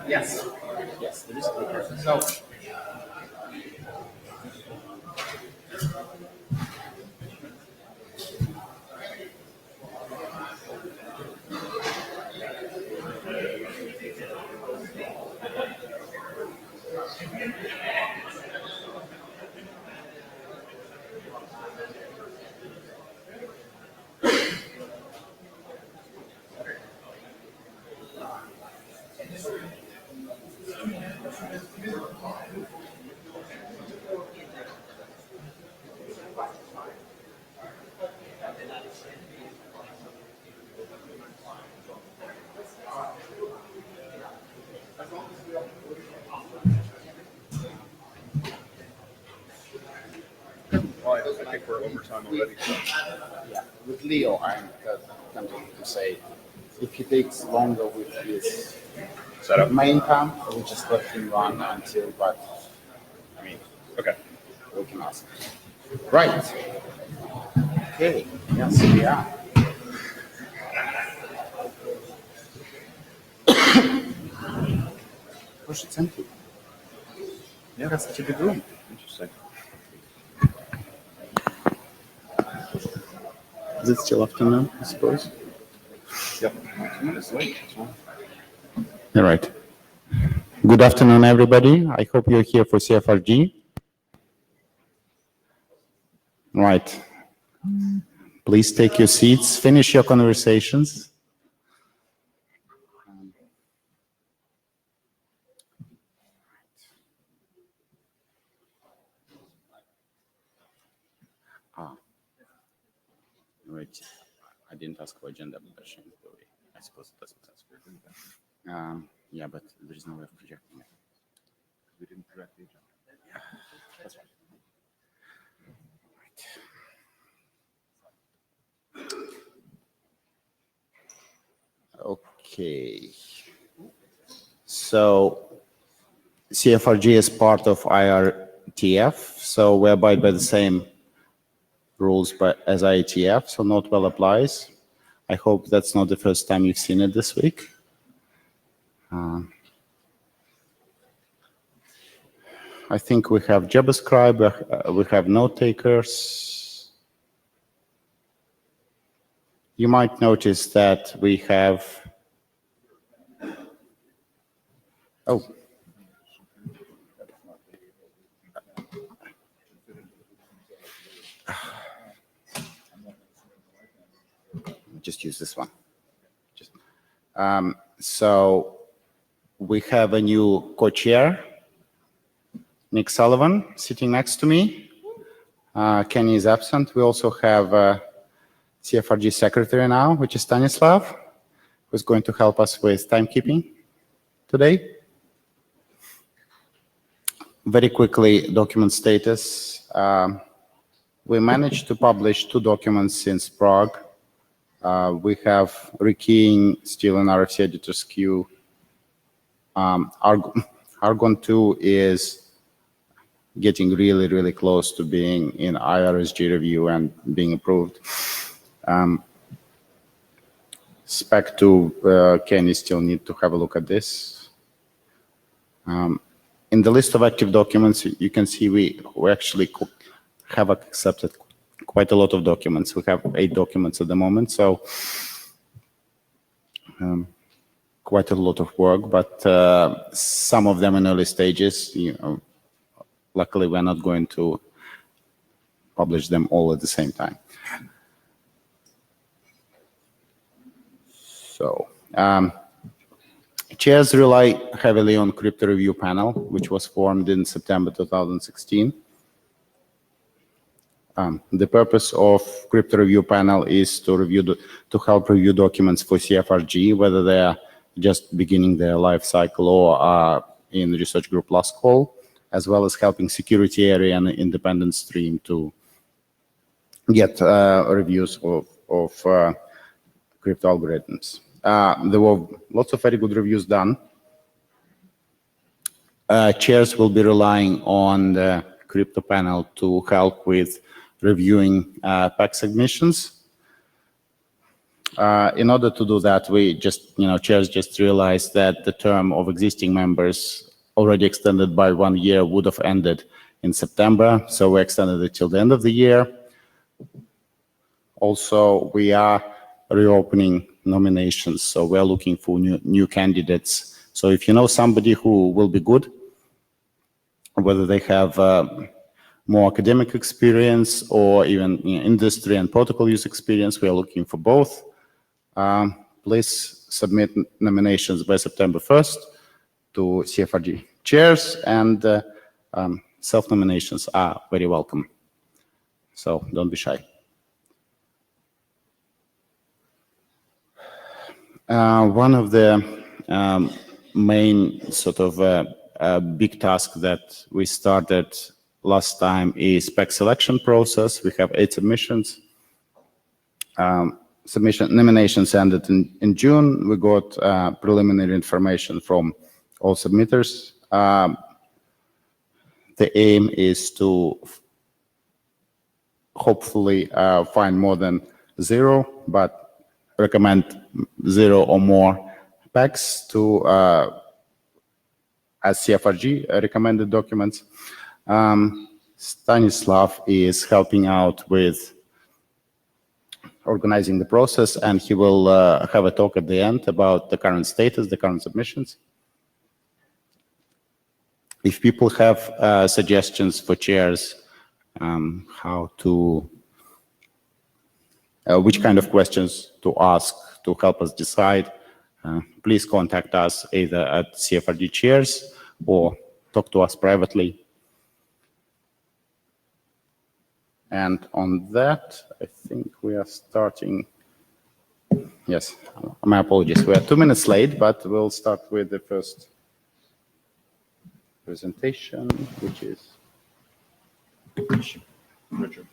Yes. Yes, it is clear. So, I think we're over time already. yeah, with Leo, I'm tempted to say if he takes longer with his Setup. main camp, we just let him run until, but I mean, Okay. we can ask. Right. Okay. Yes, we are. Push it's empty. Yeah, that's such a big room. Interesting. Is it still afternoon, I suppose? Yep. 2 minutes late. All right. Good afternoon, everybody. I hope you're here for CFRG. Right. Please take your seats, finish your conversations. Right. I didn't ask for agenda, but I suppose it doesn't ask. Yeah, but there is no way of projecting it. We didn't project the agenda. Yeah, that's right. Okay. So CFRG is part of IETF, so we abide by the same rules as IETF, so not well applies. I hope that's not the first time you've seen it this week. I think we have JavaScript, we have note takers. You might notice that we have, oh. Just use this one. So we have a new co-chair, Nick Sullivan, sitting next to me. Kenny is absent. We also have a CFRG secretary now, which is Stanislav, who's going to help us with timekeeping today. Very quickly, document status. We managed to publish 2 documents since Prague. We have rekeying still in RFC editor's queue. Argon 2 is getting really, really close to being in IRSG review and being approved. Spec 2, Kenny still need to have a look at this. In the list of active documents, you can see we actually have accepted quite a lot of documents. We have 8 documents at the moment, so quite a lot of work, but some of them in early stages. Luckily, we're not going to publish them all at the same time. So, chairs rely heavily on Crypto Review Panel, which was formed in September 2016. The purpose of Crypto Review Panel is to help review documents for CFRG, whether they are just beginning their life cycle or are in research group last call. as well as helping security area and independent stream to get reviews of crypto algorithms. There were lots of very good reviews done. Chairs will be relying on the crypto panel to help with reviewing PAC submissions. In order to do that, we just, chairs just realized that the term of existing members already extended by 1 year would have ended in September, so we extended it till the end of the year. Also, we are reopening nominations, so we're looking for new candidates. So if you know somebody who will be good, whether they have more academic experience or even industry and protocol use experience, we are looking for both. Please submit nominations by September 1st to CFRG chairs, and self-nominations are very welcome. So don't be shy. One of the main sort of big task that we started last time is Spec selection process. We have 8 submissions. Nominations ended in June. We got preliminary information from all submitters. The aim is to hopefully find more than 0, but recommend 0 or more PACs to as CFRG recommended documents. Stanislav is helping out with organizing the process, and he will have a talk at the end about the current status, the current submissions. If people have suggestions for chairs, how to, which kind of questions to ask to help us decide, please contact us either at CFRG chairs or talk to us privately. And on that, I think we are starting. Yes, my apologies. We are 2 minutes late, but we'll start with the first presentation, which is Richard.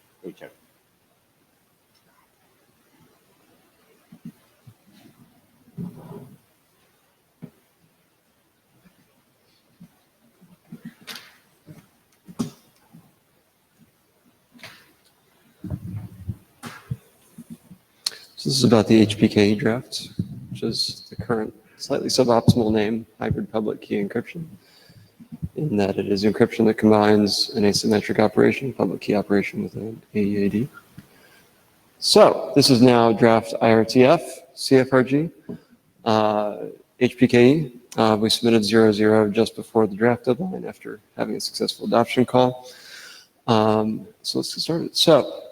So this is about the HPKE draft, which is the current slightly suboptimal name, hybrid public key encryption, in that it is encryption that combines an asymmetric operation, public key operation with an AEAD. So this is now draft IRTF, CFRG, HPKE. We submitted 00 just before the draft deadline after having a successful adoption call. So let's get started. So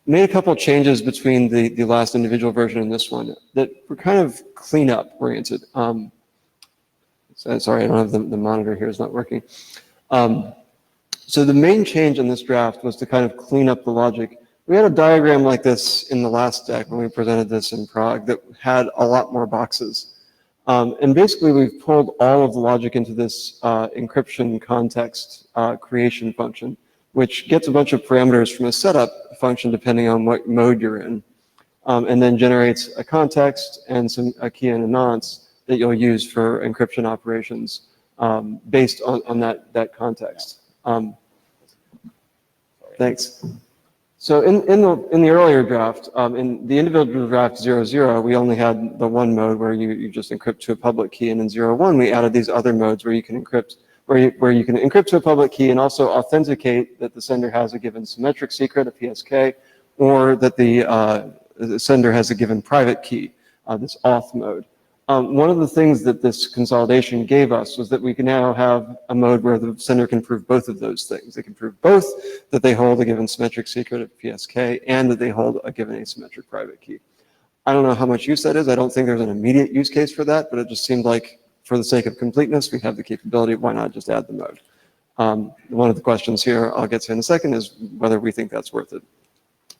made a couple of changes between the last individual version and this one that were kind of cleanup oriented. Sorry, I don't have the monitor here, it's not working. So the main change in this draft was to kind of clean up the logic. We had a diagram like this in the last deck when we presented this in Prague that had a lot more boxes. And basically we've pulled all of the logic into this encryption context creation function, which gets a bunch of parameters from a setup function depending on what mode you're in, and then generates a context and a key and a nonce that you'll use for encryption operations based on that context. Thanks. So in the earlier draft, in the individual draft 00, we only had the one mode where you just encrypt to a public key, and in 01 we added these other modes where you can encrypt where you can encrypt to a public key and also authenticate that the sender has a given symmetric secret, a PSK, or that the sender has a given private key, this auth mode. One of the things that this consolidation gave us was that we can now have a mode where the sender can prove both of those things. They can prove both that they hold a given symmetric secret, a PSK, and that they hold a given asymmetric private key. I don't know how much use that is. I don't think there's an immediate use case for that, but it just seemed like for the sake of completeness, we have the capability, why not just add the mode? One of the questions here I'll get to in a second is whether we think that's worth it.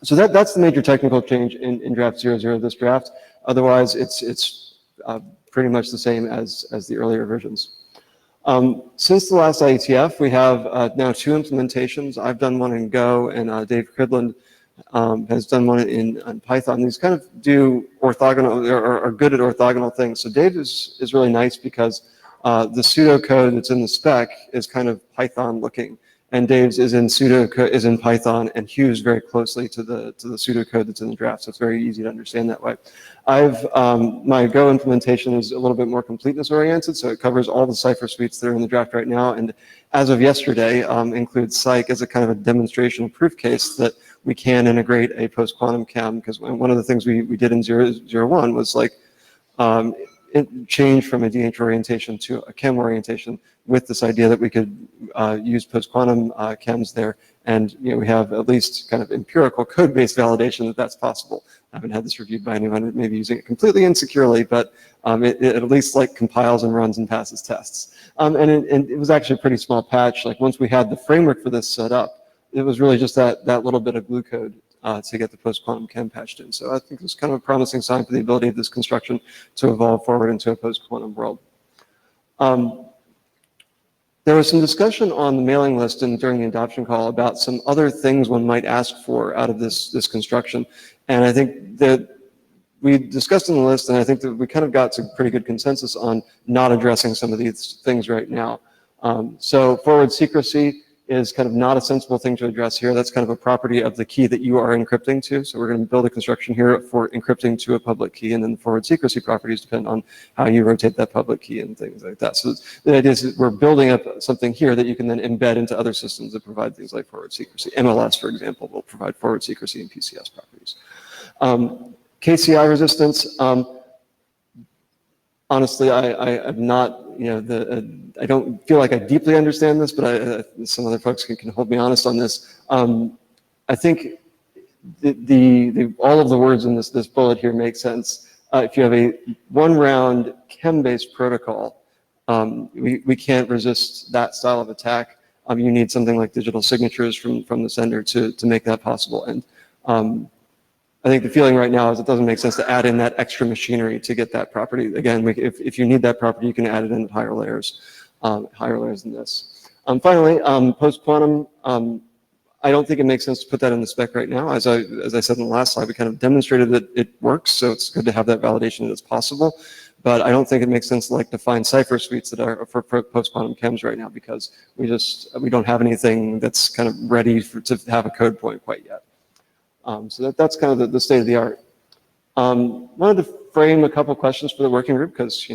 So that's the major technical change in draft 00, this draft. Otherwise, it's pretty much the same as the earlier versions. Since the last IETF, we have now 2 implementations. I've done one in Go, and Dave Cridland has done one in Python. These kind of do orthogonal, or are good at orthogonal things. So Dave is really nice because the pseudocode that's in the spec is kind of Python looking, and Dave's is in Python, and Hugh's very closely to the pseudocode that's in the draft. So it's very easy to understand that way. My Go implementation is a little bit more completeness oriented, so it covers all the cipher suites that are in the draft right now, and as of yesterday, includes Psych as a kind of a demonstration proof case that we can integrate a post-quantum chem, because one of the things we did in 001 was like change from a DH orientation to a chem orientation with this idea that we could use post-quantum chems there. And we have at least kind of empirical code-based validation that that's possible. I haven't had this reviewed by anyone maybe using it completely insecurely, but it at least like compiles and runs and passes tests. And it was actually a pretty small patch. Like once we had the framework for this set up, it was really just that little bit of glue code to get the post-quantum chem patched in. So I think it's kind of a promising sign for the ability of this construction to evolve forward into a post-quantum world. There was some discussion on the mailing list and during the adoption call about some other things one might ask for out of this construction. And I think that we discussed in the list, and I think that we kind of got to pretty good consensus on not addressing some of these things right now. So forward secrecy is kind of not a sensible thing to address here. That's kind of a property of the key that you are encrypting to. So we're going to build a construction here for encrypting to a public key, and then the forward secrecy properties depend on how you rotate that public key and things like that. So the idea is that we're building up something here that you can then embed into other systems that provide things like forward secrecy. MLS, for example, will provide forward secrecy and PCS properties. KCI resistance, honestly, I'm not, I don't feel like I deeply understand this, but some other folks can hold me honest on this. I think all of the words in this bullet here make sense. If you have a one-round chem-based protocol, we can't resist that style of attack. You need something like digital signatures from the sender to make that possible. And I think the feeling right now is it doesn't make sense to add in that extra machinery to get that property. Again, if you need that property, you can add it in at higher layers than this. Finally, post-quantum, I don't think it makes sense to put that in the spec right now. As I said in the last slide, we kind of demonstrated that it works, so it's good to have that validation that it's possible. But I don't think it makes sense to like define cipher suites that are for post-quantum chems right now, because we don't have anything that's kind of ready to have a code point quite yet. So that's kind of the state of the art. Wanted to frame a couple questions for the working group, because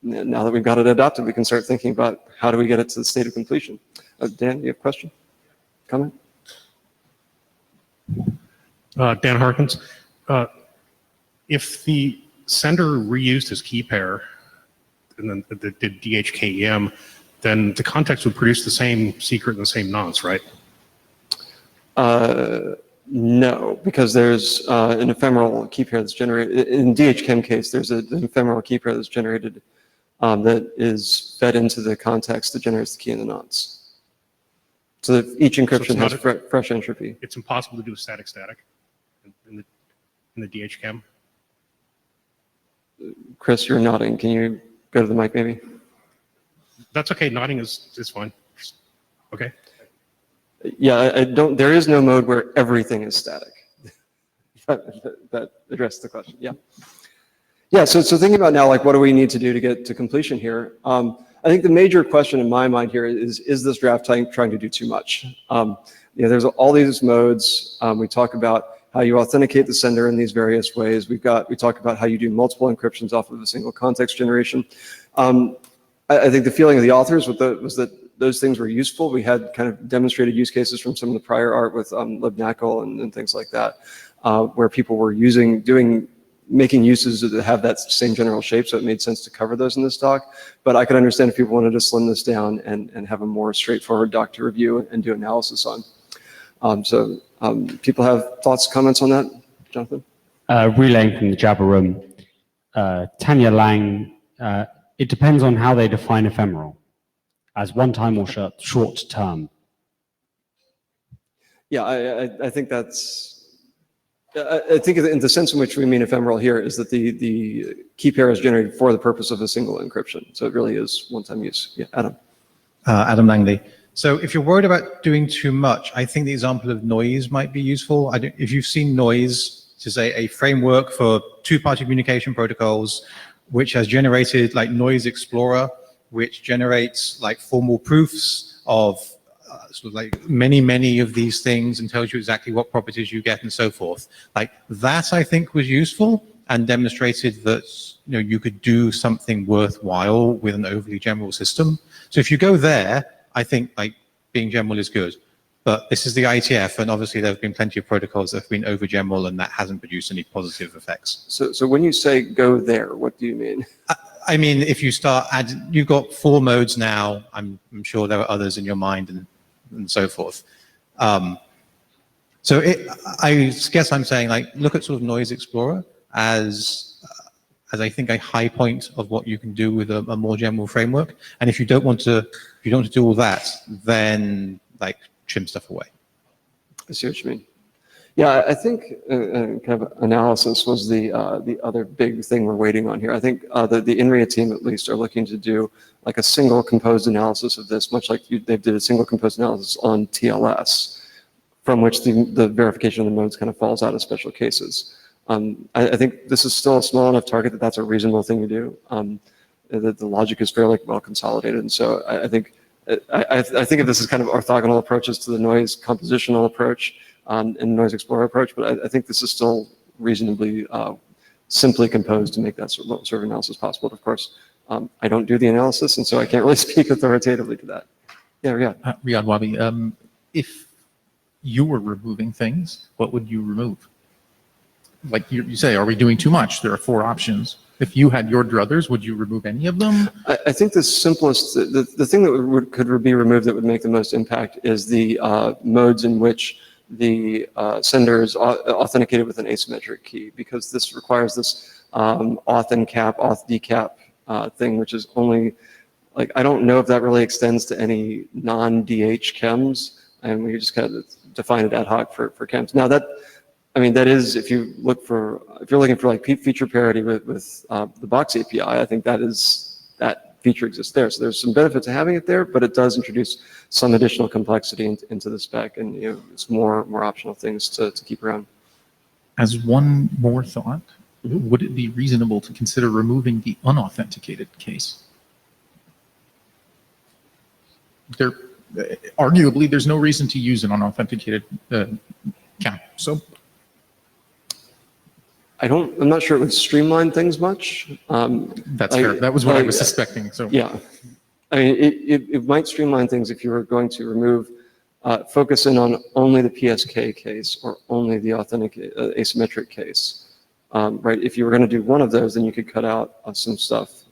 now that we've got it adopted, we can start thinking about how do we get it to the state of completion. Dan, you have a question? Comment? Dan Harkins. If the sender reused his key pair and then did DHKEM, then the context would produce the same secret and the same nonce, right? No, because there's an ephemeral key pair that's generated. In DHKEM case, there's an ephemeral key pair that's generated that is fed into the context that generates the key and the nonce. So that each encryption has fresh entropy. It's impossible to do a static in the DHKEM. Chris, you're nodding. Can you go to the mic, maybe? That's okay. Nodding is fine. Okay. Yeah, there is no mode where everything is static. that addressed the question. Yeah. Yeah. So thinking about now, like, what do we need to do to get to completion here? I think the major question in my mind here is this draft trying to do too much? There's all these modes. We talk about how you authenticate the sender in these various ways. We talk about how you do multiple encryptions off of a single context generation. I think the feeling of the authors was that those things were useful. We had kind of demonstrated use cases from some of the prior art with libnacl and things like that, where people were making uses that have that same general shape, so it made sense to cover those in this doc. But I could understand if people wanted to slim this down and have a more straightforward doc to review and do analysis on. People have thoughts, comments on that? Jonathan? Relaying from the Jabber room, Tanya Lang, it depends on how they define ephemeral, as one time or short term. Yeah, I think that's, I think in the sense in which we mean ephemeral here is that the key pair is generated for the purpose of a single encryption. So it really is one-time use. Yeah, Adam. Adam Langley. So if you're worried about doing too much, I think the example of noise might be useful. If you've seen noise, which is a framework for two-party communication protocols, which has generated like Noise Explorer, which generates like formal proofs of sort of like many of these things and tells you exactly what properties you get and so forth. Like that, I think, was useful and demonstrated that you could do something worthwhile with an overly general system. So if you go there, I think like being general is good. But this is the IETF, and obviously there have been plenty of protocols that have been over general, and that hasn't produced any positive effects. So when you say go there, what do you mean? I mean, if you start you've got 4 modes now. I'm sure there are others in your mind and so forth. So I guess I'm saying like look at sort of Noise Explorer as I think a high point of what you can do with a more general framework. And if you don't want to do all that, then like trim stuff away. I see what you mean. Yeah, I think kind of analysis was the other big thing we're waiting on here. I think the INRIA team at least are looking to do like a single composed analysis of this, much like they did a single composed analysis on TLS, from which the verification of the modes kind of falls out of special cases. I think this is still a small enough target that that's a reasonable thing to do. The logic is fairly well consolidated, and so I think of this as kind of orthogonal approaches to the noise compositional approach and noise explorer approach, but I think this is still reasonably simply composed to make that sort of analysis possible. But of course, I don't do the analysis, and so I can't really speak authoritatively to that. Yeah, Riyad. Riyad Wabi, if you were removing things, what would you remove? Like you say, are we doing too much? There are 4 options. If you had your druthers, would you remove any of them? I think the simplest, the thing that could be removed that would make the most impact is the modes in which the sender is authenticated with an asymmetric key, because this requires this auth encap, auth decap thing, which is only, like, I don't know if that really extends to any non-DH chems, and we just kind of define it ad hoc for chems. Now that, I mean, that is, if you're looking for like feature parity with the Box API, I think that feature exists there. So there's some benefit to having it there, but it does introduce some additional complexity into the spec, and it's more optional things to keep around. As one more thought, would it be reasonable to consider removing the unauthenticated case? Arguably, there's no reason to use an unauthenticated count. So. I'm not sure it would streamline things much. That's fair. That was what I was suspecting. So yeah, I mean, it might streamline things if you were going to remove, focus in on only the PSK case or only the authentic asymmetric case, right? If you were going to do one of those, then you could cut out some stuff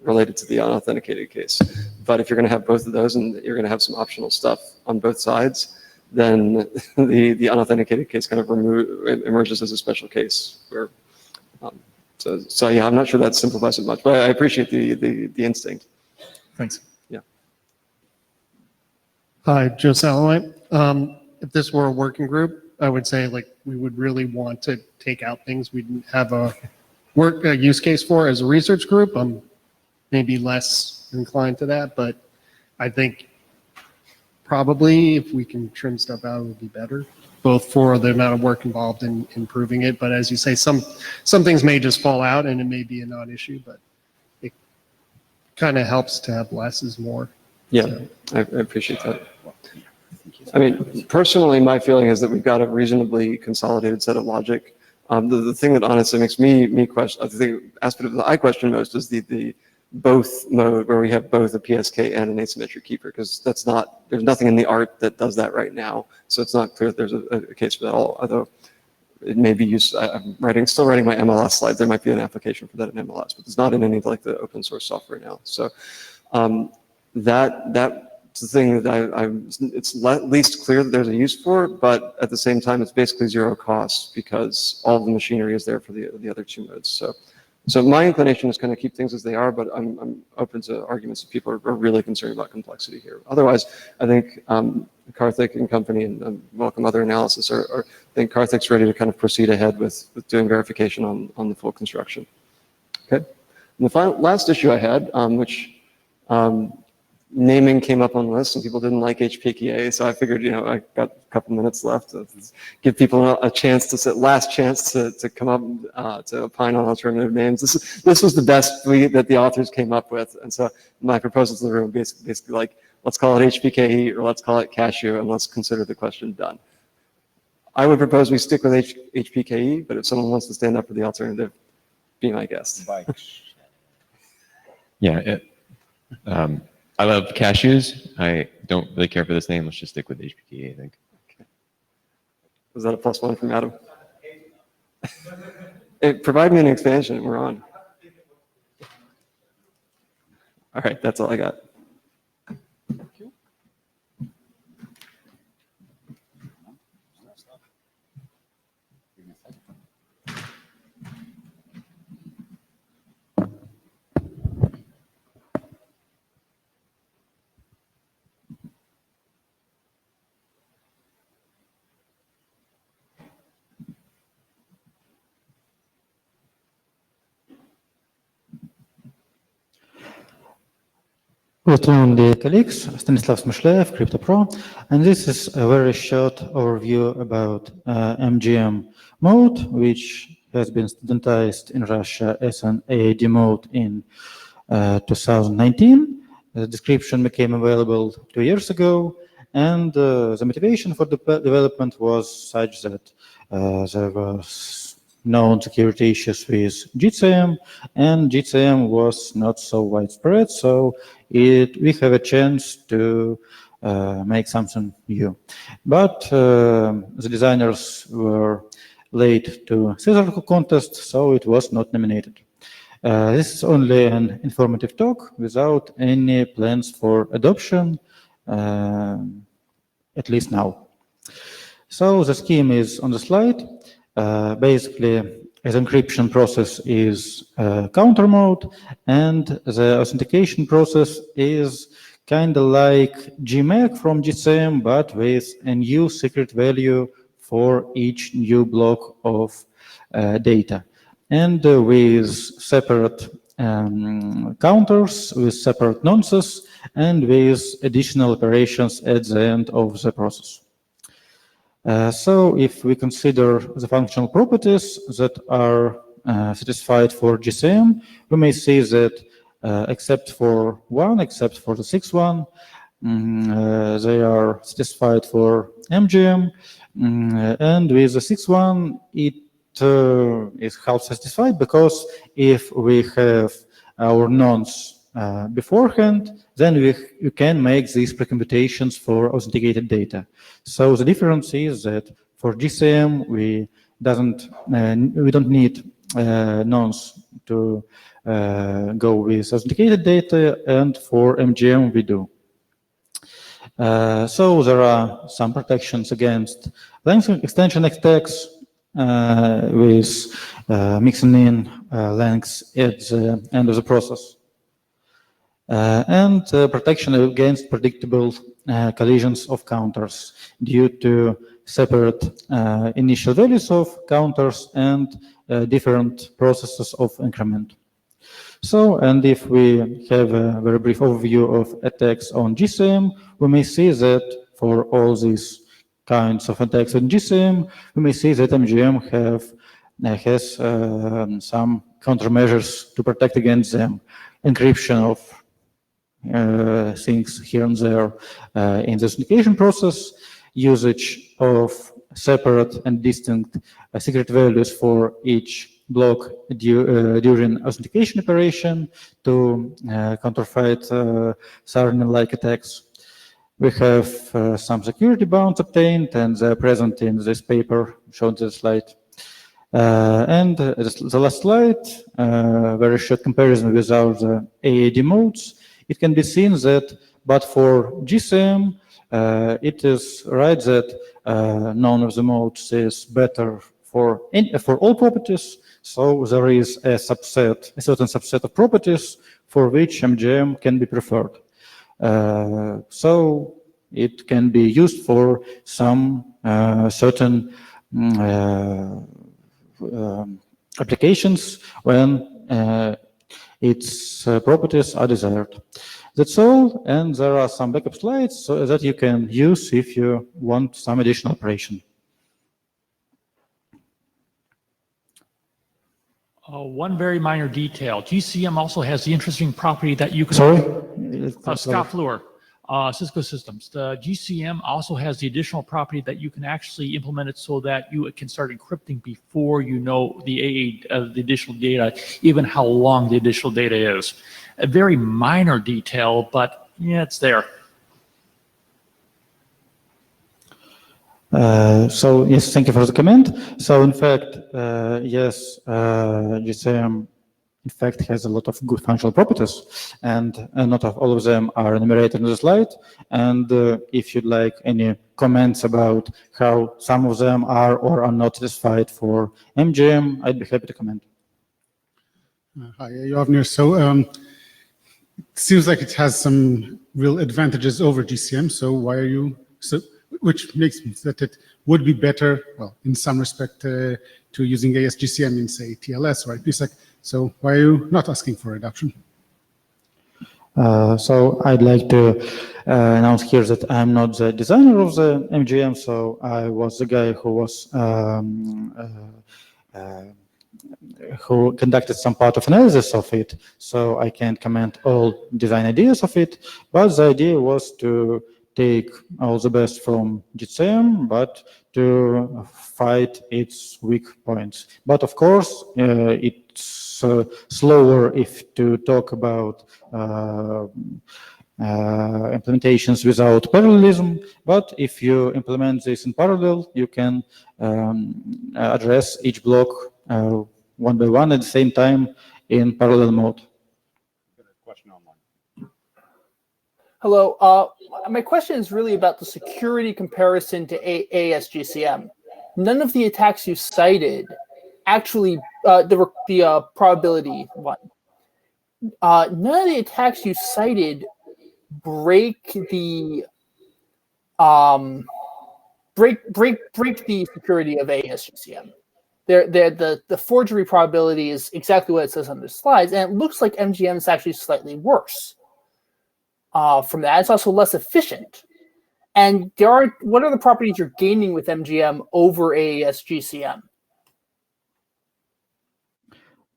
related to the unauthenticated case. But if you're going to have both of those and you're going to have some optional stuff on both sides, then the unauthenticated case kind of emerges as a special case. Where, so yeah, I'm not sure that simplifies it much, but I appreciate the instinct. Thanks. Yeah. Hi, Joe Salaway. If this were a working group, I would say like we would really want to take out things we didn't have a use case for as a research group. I'm maybe less inclined to that, but I think probably if we can trim stuff out, it would be better, both for the amount of work involved in improving it. But as you say, some things may just fall out and it may be a non-issue, but it kind of helps to have less is more. Yeah, so. I appreciate that. I mean, personally, my feeling is that we've got a reasonably consolidated set of logic. The thing that honestly makes me question, the aspect that I question most is the both mode where we have both a PSK and an asymmetric keeper, because there's nothing in the art that does that right now. So it's not clear that there's a case for that at all, although it may be used. I'm still writing my MLS slides. There might be an application for that in MLS, but it's not in any like the open source software now. So that's the thing that it's least clear that there's a use for, but at the same time, it's basically zero cost because all the machinery is there for the other 2 modes. So my inclination is kind of keep things as they are, but I'm open to arguments if people are really concerned about complexity here. Otherwise, I think Karthik and company and welcome other analysis I think Karthik's ready to kind of proceed ahead with doing verification on the full construction. Okay. And the last issue I had, which naming came up on the list and people didn't like HPKA, so I figured, I got a couple minutes left to give people a chance last chance to come up to opine on alternative names. This was the best that the authors came up with, and so my proposal to the room basically like, let's call it HPKE or let's call it cashew, and let's consider the question done. I would propose we stick with HPKE, but if someone wants to stand up for the alternative, be my guest. Yeah, I love cashews. I don't really care for this name. Let's just stick with HPKE, I think. Was that a +1 from Adam? Provide me an expansion. We're on. All right, that's all I got. Good afternoon, dear colleagues. Stanislav Smyshlev, CryptoPro, and this is a very short overview about MGM mode, which has been studentized in Russia as an AAD mode in 2019. The description became available 2 years ago, and the motivation for the development was such that there was known security issues with GCM, and GCM was not so widespread, so we have a chance to make something new. But the designers were late to Caesar contest, so it was not nominated. This is only an informative talk without any plans for adoption, at least now. So the scheme is on the slide. Basically, the encryption process is counter mode, and the authentication process is kind of like GMAC from GCM, but with a new secret value for each new block of data, and with separate counters, with separate nonces, and with additional operations at the end of the process. So if we consider the functional properties that are satisfied for GCM, we may see that except for the sixth one, they are satisfied for MGM, and with the sixth one, it is half satisfied, because if we have our nonce beforehand, then you can make these precomputations for authenticated data. So the difference is that for GCM we don't need nonce to go with authenticated data, and for MGM we do. So there are some protections against length extension attacks with mixing in lengths at the end of the process. And protection against predictable collisions of counters due to separate initial values of counters and different processes of increment. So, and if we have a very brief overview of attacks on GCM, we may see that for all these kinds of attacks on GCM, we may see that MGM has some countermeasures to protect against them. Encryption of things here and there in the authentication process, usage of separate and distinct secret values for each block during authentication operation to counterfeit Sarnin-like attacks. We have some security bounds obtained, and they're present in this paper shown in the slide. And the last slide, very short comparison with our AAD modes. It can be seen that, but for GCM, it is right that none of the modes is better for all properties. So there is a certain subset of properties for which MGM can be preferred. So it can be used for some certain applications when its properties are desired. That's all, and there are some backup slides so that you can use if you want some additional operation. One very minor detail. GCM also has the interesting property that you can... Sorry? Scott Fluor, Cisco Systems. The GCM also has the additional property that you can actually implement it so that you can start encrypting before you know the additional data, even how long the additional data is. A very minor detail, but yeah, it's there. So yes, thank you for the comment. So in fact, yes, GCM in fact has a lot of good functional properties, and not all of them are enumerated in the slide. And if you'd like any comments about how some of them are or are not satisfied for MGM, I'd be happy to comment. Hi, Yovnir. So it seems like it has some real advantages over GCM. So why are you which makes me that it would be better, well, in some respect, to using ASGCM in, say, TLS or IPsec. So why are you not asking for adoption? So I'd like to announce here that I'm not the designer of the MGM, so I was the guy who was who conducted some part of analysis of it, so I can't comment all design ideas of it, but the idea was to take all the best from GCM, but to fight its weak points. But of course, it's slower if to talk about implementations without parallelism, but if you implement this in parallel, you can address each block one by one at the same time in parallel mode. Question online. Hello. My question is really about the security comparison to ASGCM. None of the attacks you cited actually, the probability one, none of the attacks you cited break the break the security of ASGCM. The forgery probability is exactly what it says on the slides, and it looks like MGM is actually slightly worse. From that, it's also less efficient. And what are the properties you're gaining with MGM over AES-GCM?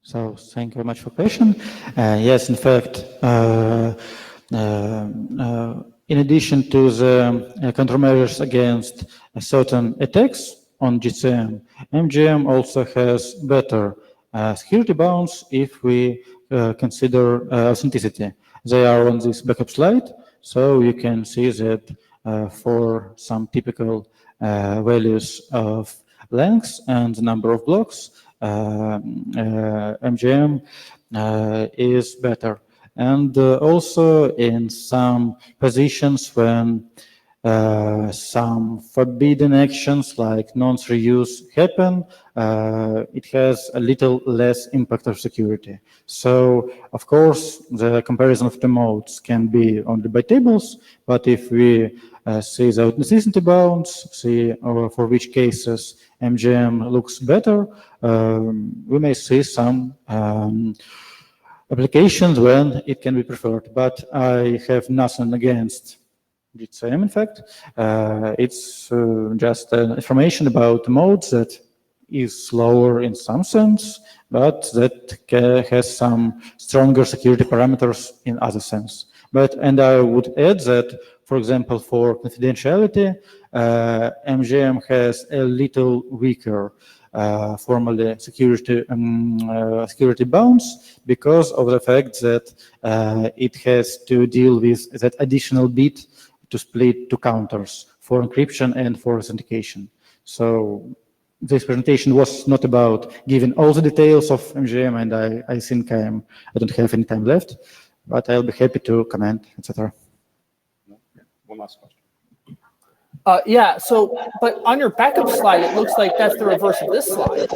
So thank you very much for the question. Yes, in fact, in addition to the countermeasures against certain attacks on GCM, MGM also has better security bounds if we consider authenticity. They are on this backup slide, so you can see that for some typical values of lengths and the number of blocks, MGM is better. And also in some positions when some forbidden actions like nonce reuse happen, it has a little less impact of security. So, of course, the comparison of the modes can be only by tables, but if we see the authenticity bounds, see for which cases MGM looks better, we may see some applications when it can be preferred. But I have nothing against GCM, in fact. It's just information about modes that is slower in some sense, but that has some stronger security parameters in other sense. And I would add that, for example, for confidentiality, MGM has a little weaker formally security bounds because of the fact that it has to deal with that additional bit to split to counters for encryption and for authentication. So this presentation was not about giving all the details of MGM, and I think I don't have any time left, but I'll be happy to comment, etc. One last question. Yeah, so, but on your backup slide, it looks like that's the reverse of this slide.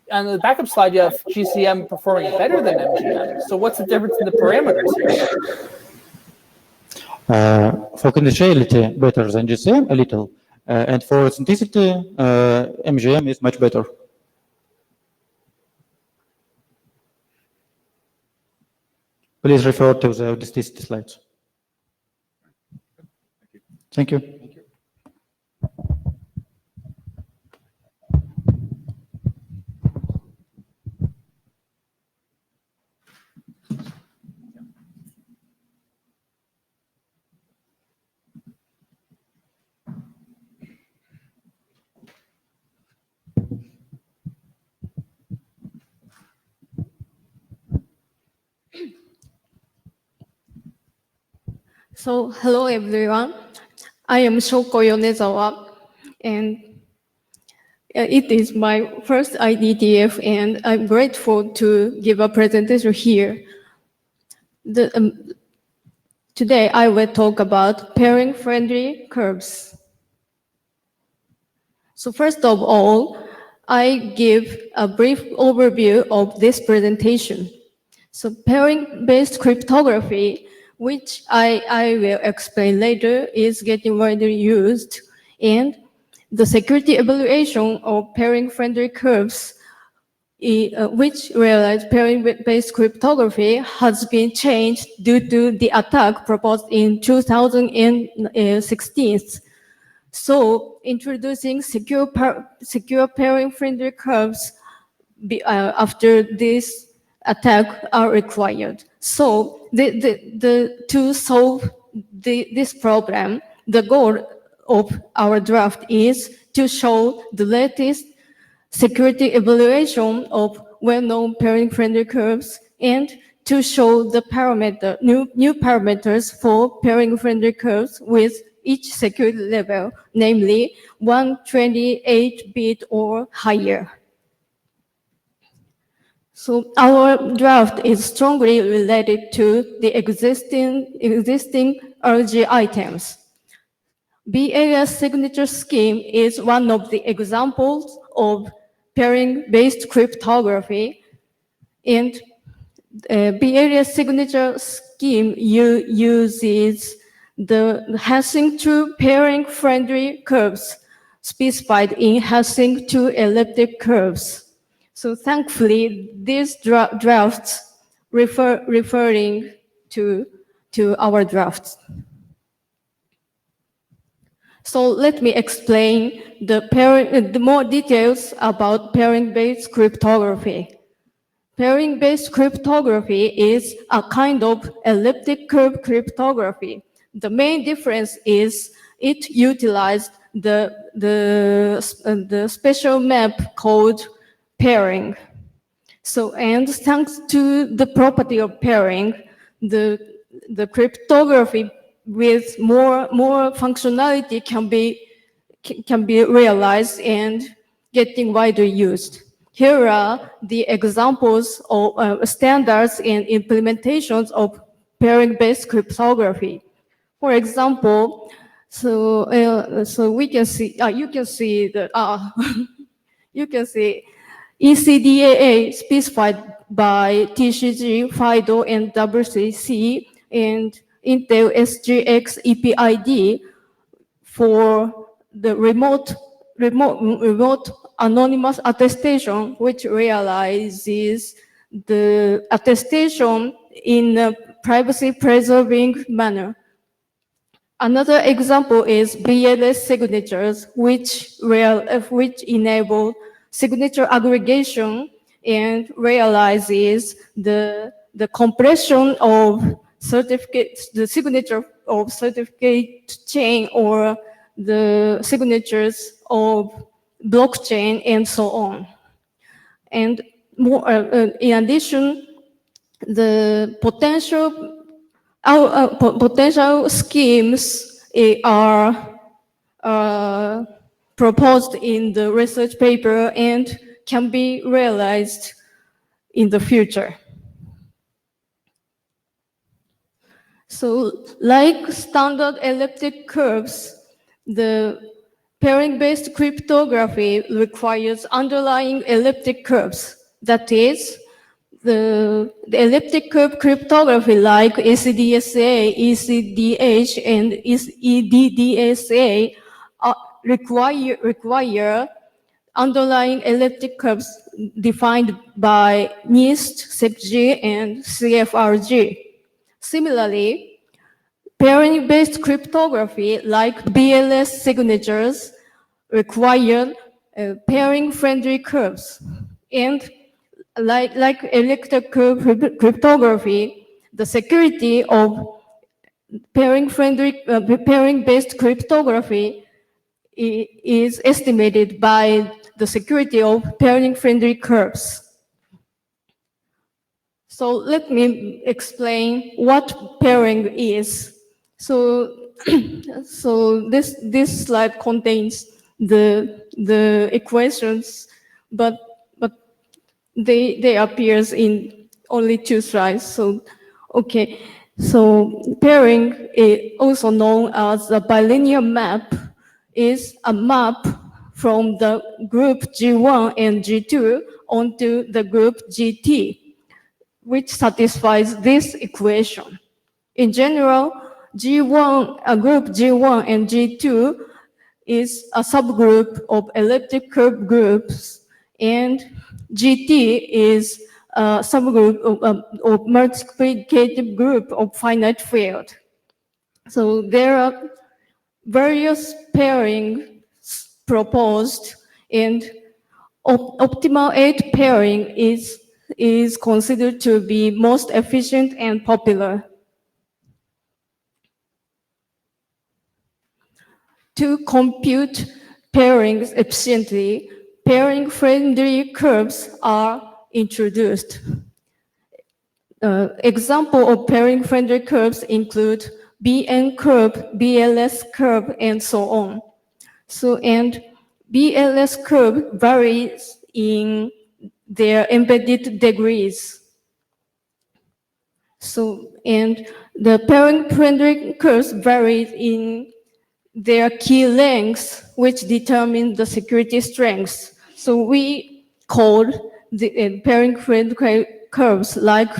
On the backup slide, you have GCM performing better than MGM. So what's the difference in the parameters here? For confidentiality, better than GCM, a little. And for authenticity, MGM is much better. please refer to the audacity slides. Thank you. So, hello everyone. I am Shoko Yonezawa, and it is my first IETF, and I'm grateful to give a presentation here. Today, I will talk about pairing-friendly curves. So first of all, I give a brief overview of this presentation. So pairing-based cryptography, which I will explain later, is getting widely used, and the security evaluation of pairing-friendly curves, which realized pairing-based cryptography, has been changed due to the attack proposed in 2016. So introducing secure pairing-friendly curves after this attack are required. So to solve this problem, the goal of our draft is to show the latest security evaluation of well-known pairing-friendly curves and to show the new parameters for pairing-friendly curves with each security level, namely 128-bit or higher. So our draft is strongly related to the existing RG items. BAS signature scheme is one of the examples of pairing-based cryptography, and BAS signature scheme uses the Hassing-2 pairing-friendly curves specified in Hassing-2 elliptic curves. So thankfully, these drafts referring to our drafts. So let me explain the more details about pairing-based cryptography. Pairing-based cryptography is a kind of elliptic curve cryptography. The main difference is it utilized the special map called pairing. So, and thanks to the property of pairing, the cryptography with more functionality can be realized and getting widely used. Here are the examples of standards and implementations of pairing-based cryptography. For example, so we can see you can see the you can see ECDAA specified by TCG, FIDO, and WCC, and Intel SGX EPID for the remote anonymous attestation, which realizes the attestation in a privacy-preserving manner. Another example is BLS signatures, which enable signature aggregation and realizes the compression of certificates, the signature of certificate chain or the signatures of blockchain and so on. And more, in addition, the potential schemes are proposed in the research paper and can be realized in the future. So, like standard elliptic curves, the pairing-based cryptography requires underlying elliptic curves. That is, the elliptic curve cryptography like ECDSA, ECDH, and EDDSA require underlying elliptic curves defined by NIST, SecG, and CFRG. Similarly, pairing-based cryptography like BLS signatures require pairing-friendly curves. And like electrical cryptography, the security of pairing-based cryptography is estimated by the security of pairing-friendly curves. So let me explain what pairing is. So, this slide contains the equations, but they appears in only 2 slides. So, okay. So pairing, also known as the bilinear map, is a map from the group G1 and G2 onto the group GT, which satisfies this equation. In general, group G1 and G2 is a subgroup of elliptic curve groups, and GT is a subgroup of multiplicative group of finite field. So there are various pairings proposed, and optimal 8 pairing is considered to be most efficient and popular. To compute pairings efficiently, pairing-friendly curves are introduced. Example of pairing-friendly curves include BN curve, BLS curve, and so on. So, and BLS curve varies in their embedded degrees. So, and the pairing-friendly curves vary in their key lengths, which determine the security strengths. So we call the pairing-friendly curves like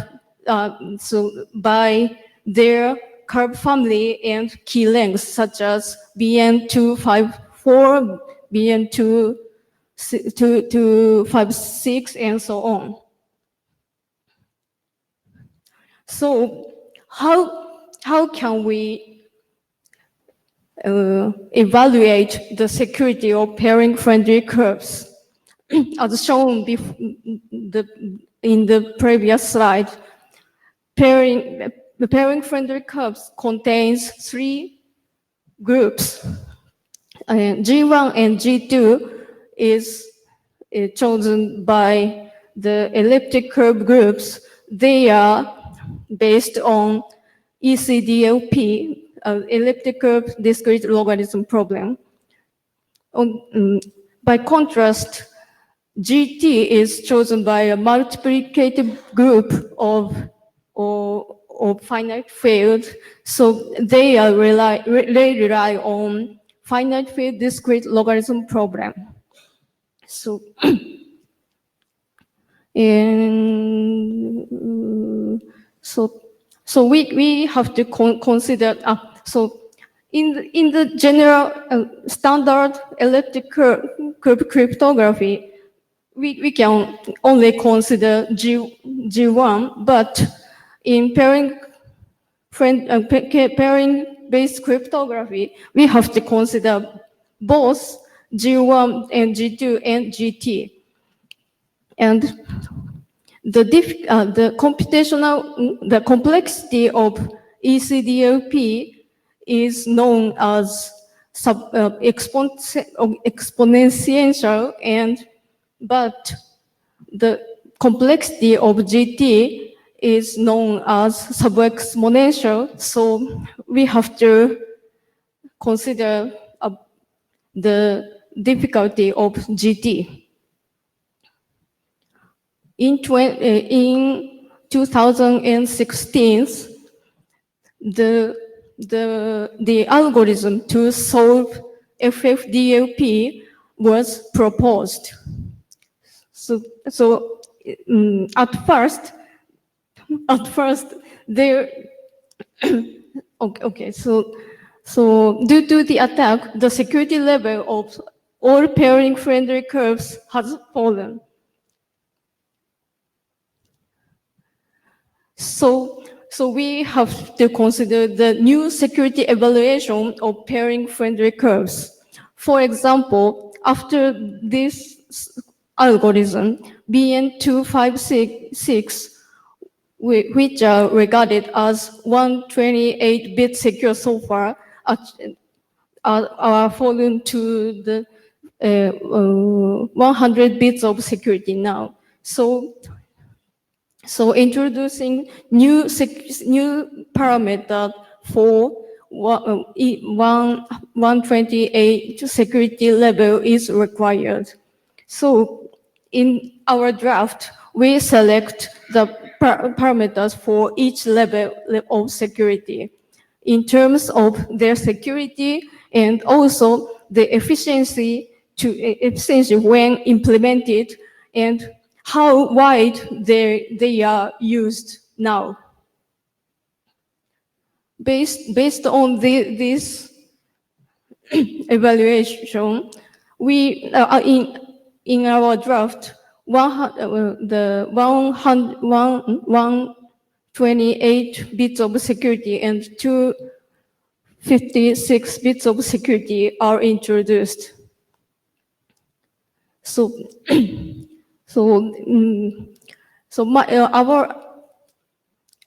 by their curve family and key lengths, such as BN254, BN256, and so on. So how can we evaluate the security of pairing-friendly curves? As shown in the previous slide, the pairing-friendly curves contains 3 groups. G1 and G2 is chosen by the elliptic curve groups. They are based on ECDLP, elliptic curve discrete logarithm problem. By contrast, GT is chosen by a multiplicative group of finite field, so they rely on finite field discrete logarithm problem. So, so we have to consider. So in the general standard elliptic curve cryptography, we can only consider G1, but in pairing-based cryptography, we have to consider both G1 and G2 and GT. And the complexity of ECDLP is known as exponential, but the complexity of GT is known as sub-exponential. So we have to consider the difficulty of GT. In 2016, the algorithm to solve FFDLP was proposed. So at first there okay, so due to the attack, the security level of all pairing-friendly curves has fallen. So So we have to consider the new security evaluation of pairing-friendly curves. For example, after this algorithm, BN256, which are regarded as 128-bit secure so far, are fallen to the 100 bits of security now. So introducing new parameter for 128 security level is required. So in our draft, we select the parameters for each level of security in terms of their security and also the efficiency when implemented and how wide they are used now. Based on this evaluation, we in our draft, the 128 bits of security and 256 bits of security are introduced.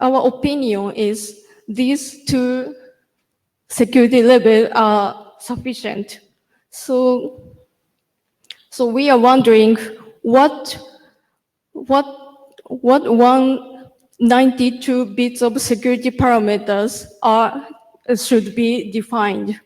Our opinion is these two security levels are sufficient. So we are wondering what 192 bits of security parameters should be defined.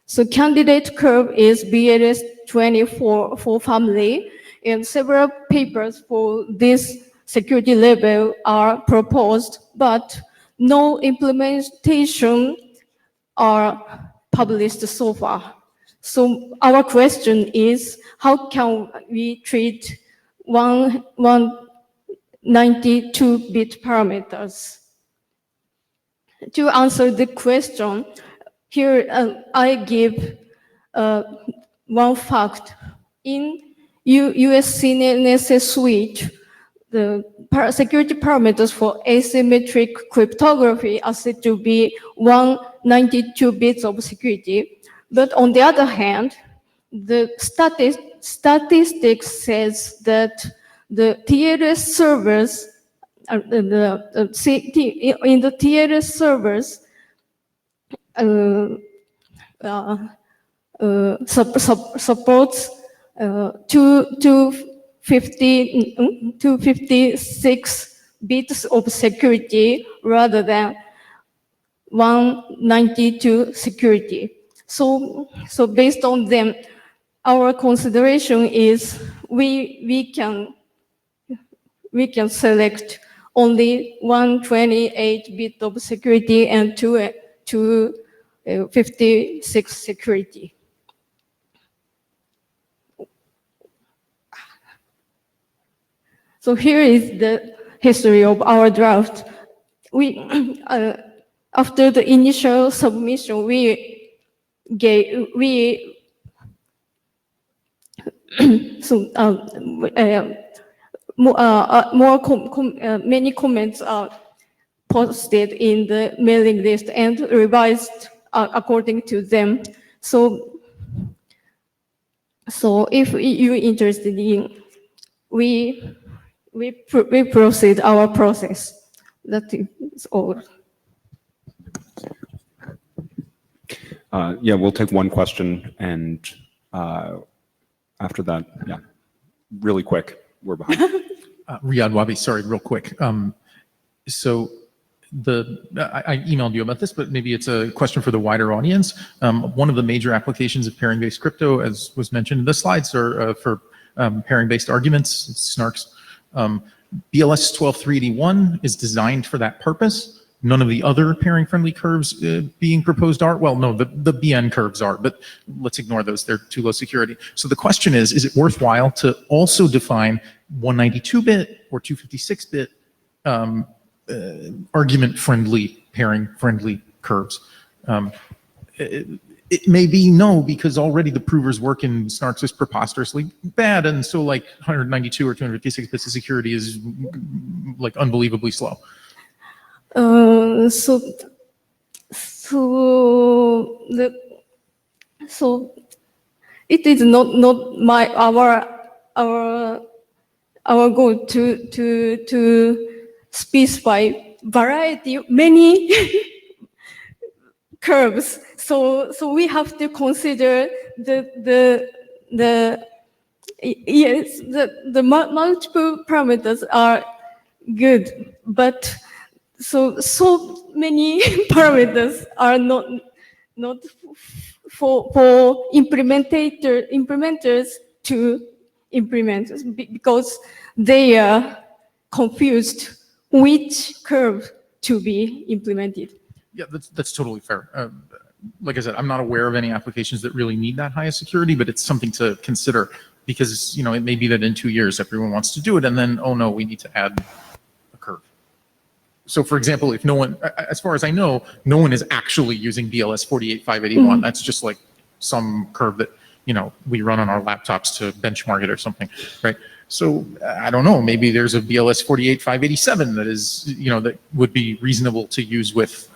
So candidate curve is BLS24 for family, and several papers for this security level are proposed, but no implementation are published so far. So our question is, how can we treat 192-bit parameters? To answer the question, here I give one fact. In US CNSS switch, the security parameters for asymmetric cryptography are said to be 192 bits of security. But on the other hand, the statistics says that the TLS servers, in the TLS servers, supports 256 bits of security rather than 192 security. So based on them, our consideration is we can select only 128 bit of security and 256 security. So here is the history of our draft. After the initial submission, many comments are posted in the mailing list and revised according to them. So if you're interested in, we proceed our process. That is all. Yeah, we'll take one question, and after that, yeah, really quick, we're behind. Riyad Wabi, sorry, real quick. So I emailed you about this, but maybe it's a question for the wider audience. One of the major applications of pairing-based crypto, as was mentioned in the slides, are for pairing-based arguments, SNARKs. BLS 12381 is designed for that purpose. None of the other pairing-friendly curves being proposed are. Well, no, the BN curves are, but let's ignore those. They're too low security. So the question is it worthwhile to also define 192-bit or 256-bit argument-friendly, pairing-friendly curves? It may be no, because already the provers work in SNARKs is preposterously bad, and so like 192 or 256 bits of security is like unbelievably slow. So it is not our goal to specify many curves. So we have to consider the multiple parameters are good, but so many parameters are not for implementers to implement because they are confused which curve to be implemented. Yeah, that's totally fair. Like I said, I'm not aware of any applications that really need that high security, but it's something to consider because, it may be that in 2 years everyone wants to do it and then, oh no, we need to add a curve. So for example, if no one, as far as I know, no one is actually using BLS 48581. That's just like some curve that, we run on our laptops to benchmark it or something, right? So I don't know, maybe there's a BLS 48587 that is, that would be reasonable to use with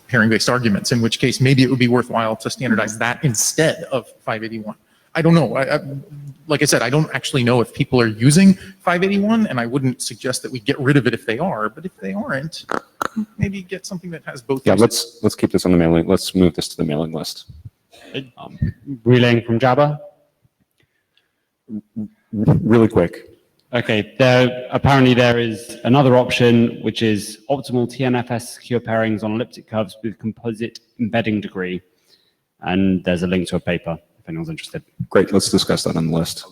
pairing-based arguments, in which case maybe it would be worthwhile to standardize that instead of 581. I don't know. Like I said, I don't actually know if people are using 581, and I wouldn't suggest that we get rid of it if they are, but if they aren't, maybe get something that has both. Yeah, let's keep this on the mailing. Let's move this to the mailing list. Relaying from Jabba. Really quick. Okay, apparently there is another option, which is optimal TNFS secure pairings on elliptic curves with composite embedding degree. And there's a link to a paper if anyone's interested. Great, let's discuss that on the list.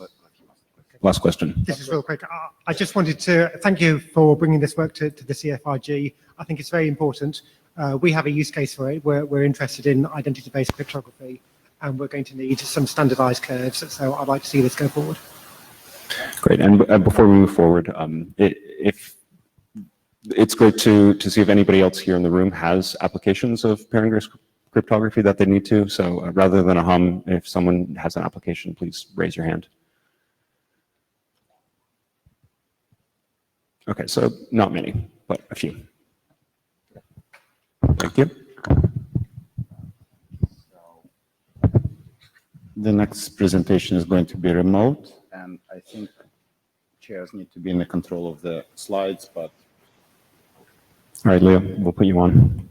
Last question. This is real quick. I just wanted to thank you for bringing this work to the CFRG. I think it's very important. We have a use case for it. We're interested in identity-based cryptography, and we're going to need some standardized curves. So I'd like to see this go forward. Great, and before we move forward, if it's great to see if anybody else here in the room has applications of pairing-based cryptography that they need to. So rather than a hum, if someone has an application, please raise your hand. Okay, so not many, but a few. Thank you. The next presentation is going to be remote, and I think chairs need to be in the control of the slides, but... All right, Leo, we'll put you on.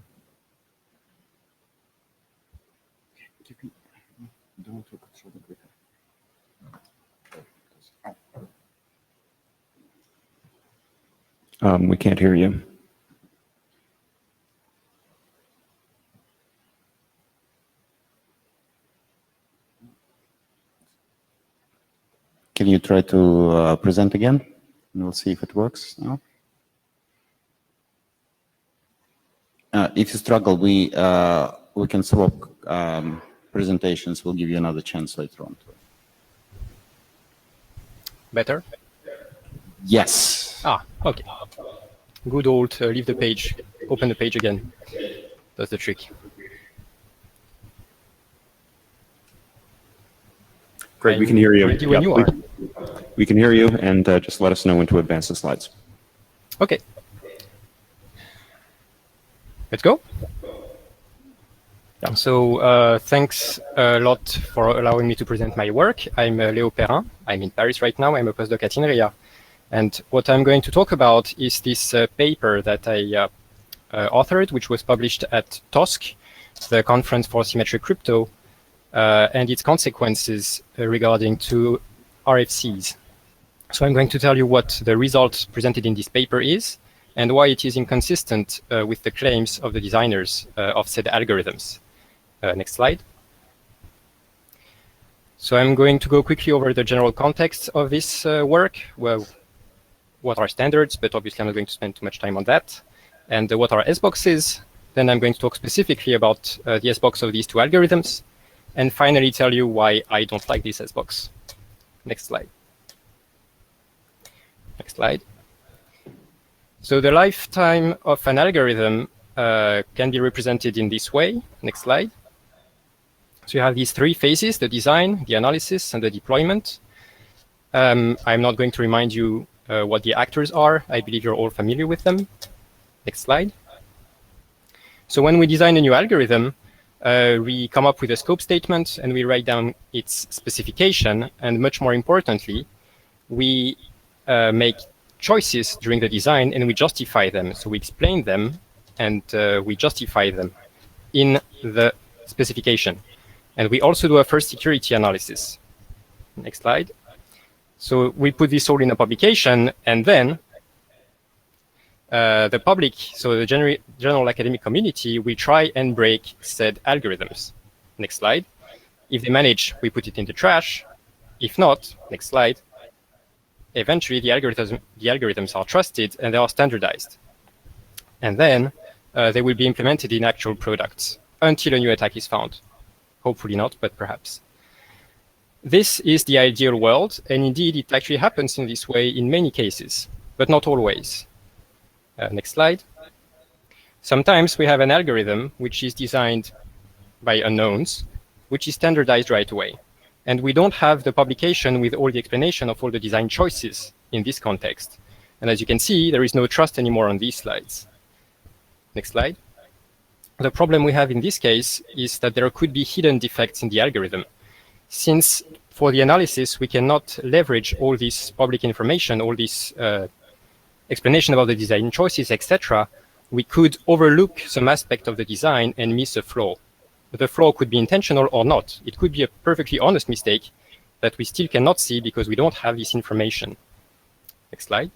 We can't hear you. Can you try to present again? And we'll see if it works now. If you struggle, we can swap presentations. We'll give you another chance later on. Better? Yes. Okay. Good old leave the page, open the page again. That's the trick. Great, we can hear you. Ready when you are. We can hear you, and just let us know when to advance the slides. Okay. Let's go. So thanks a lot for allowing me to present my work. I'm Léo Perrin. I'm in Paris right now. I'm a postdoc at INRIA. And what I'm going to talk about is this paper that I authored, which was published at TOSC, the Conference for Symmetric Crypto, and its consequences regarding to RFCs. So I'm going to tell you what the result presented in this paper is and why it is inconsistent with the claims of the designers of said algorithms. Next slide. So I'm going to go quickly over the general context of this work. Well, what are standards, but obviously I'm not going to spend too much time on that. And what are Sboxes? Then I'm going to talk specifically about the Sbox of these two algorithms. And finally tell you why I don't like this Sbox. Next slide. Next slide. So the lifetime of an algorithm can be represented in this way. Next slide. So you have these three phases: the design, the analysis, and the deployment. I'm not going to remind you what the actors are. I believe you're all familiar with them. Next slide. So when we design a new algorithm, we come up with a scope statement and we write down its specification. And much more importantly, we make choices during the design and we justify them. So we explain them and we justify them in the specification. And we also do a first security analysis. Next slide. So we put this all in a publication, and then the public, so the general academic community, we try and break said algorithms. Next slide. If they manage, we put it in the trash. If not, next slide, eventually the algorithms are trusted and they are standardized. And then they will be implemented in actual products until a new attack is found. Hopefully not, but perhaps. This is the ideal world, and indeed it actually happens in this way in many cases, but not always. Next slide. Sometimes we have an algorithm which is designed by unknowns, which is standardized right away. And we don't have the publication with all the explanation of all the design choices in this context. And as you can see, there is no trust anymore on these slides. Next slide. The problem we have in this case is that there could be hidden defects in the algorithm. Since for the analysis, we cannot leverage all this public information, all this explanation about the design choices, etc., we could overlook some aspect of the design and miss a flaw. The flaw could be intentional or not. It could be a perfectly honest mistake that we still cannot see because we don't have this information. Next slide.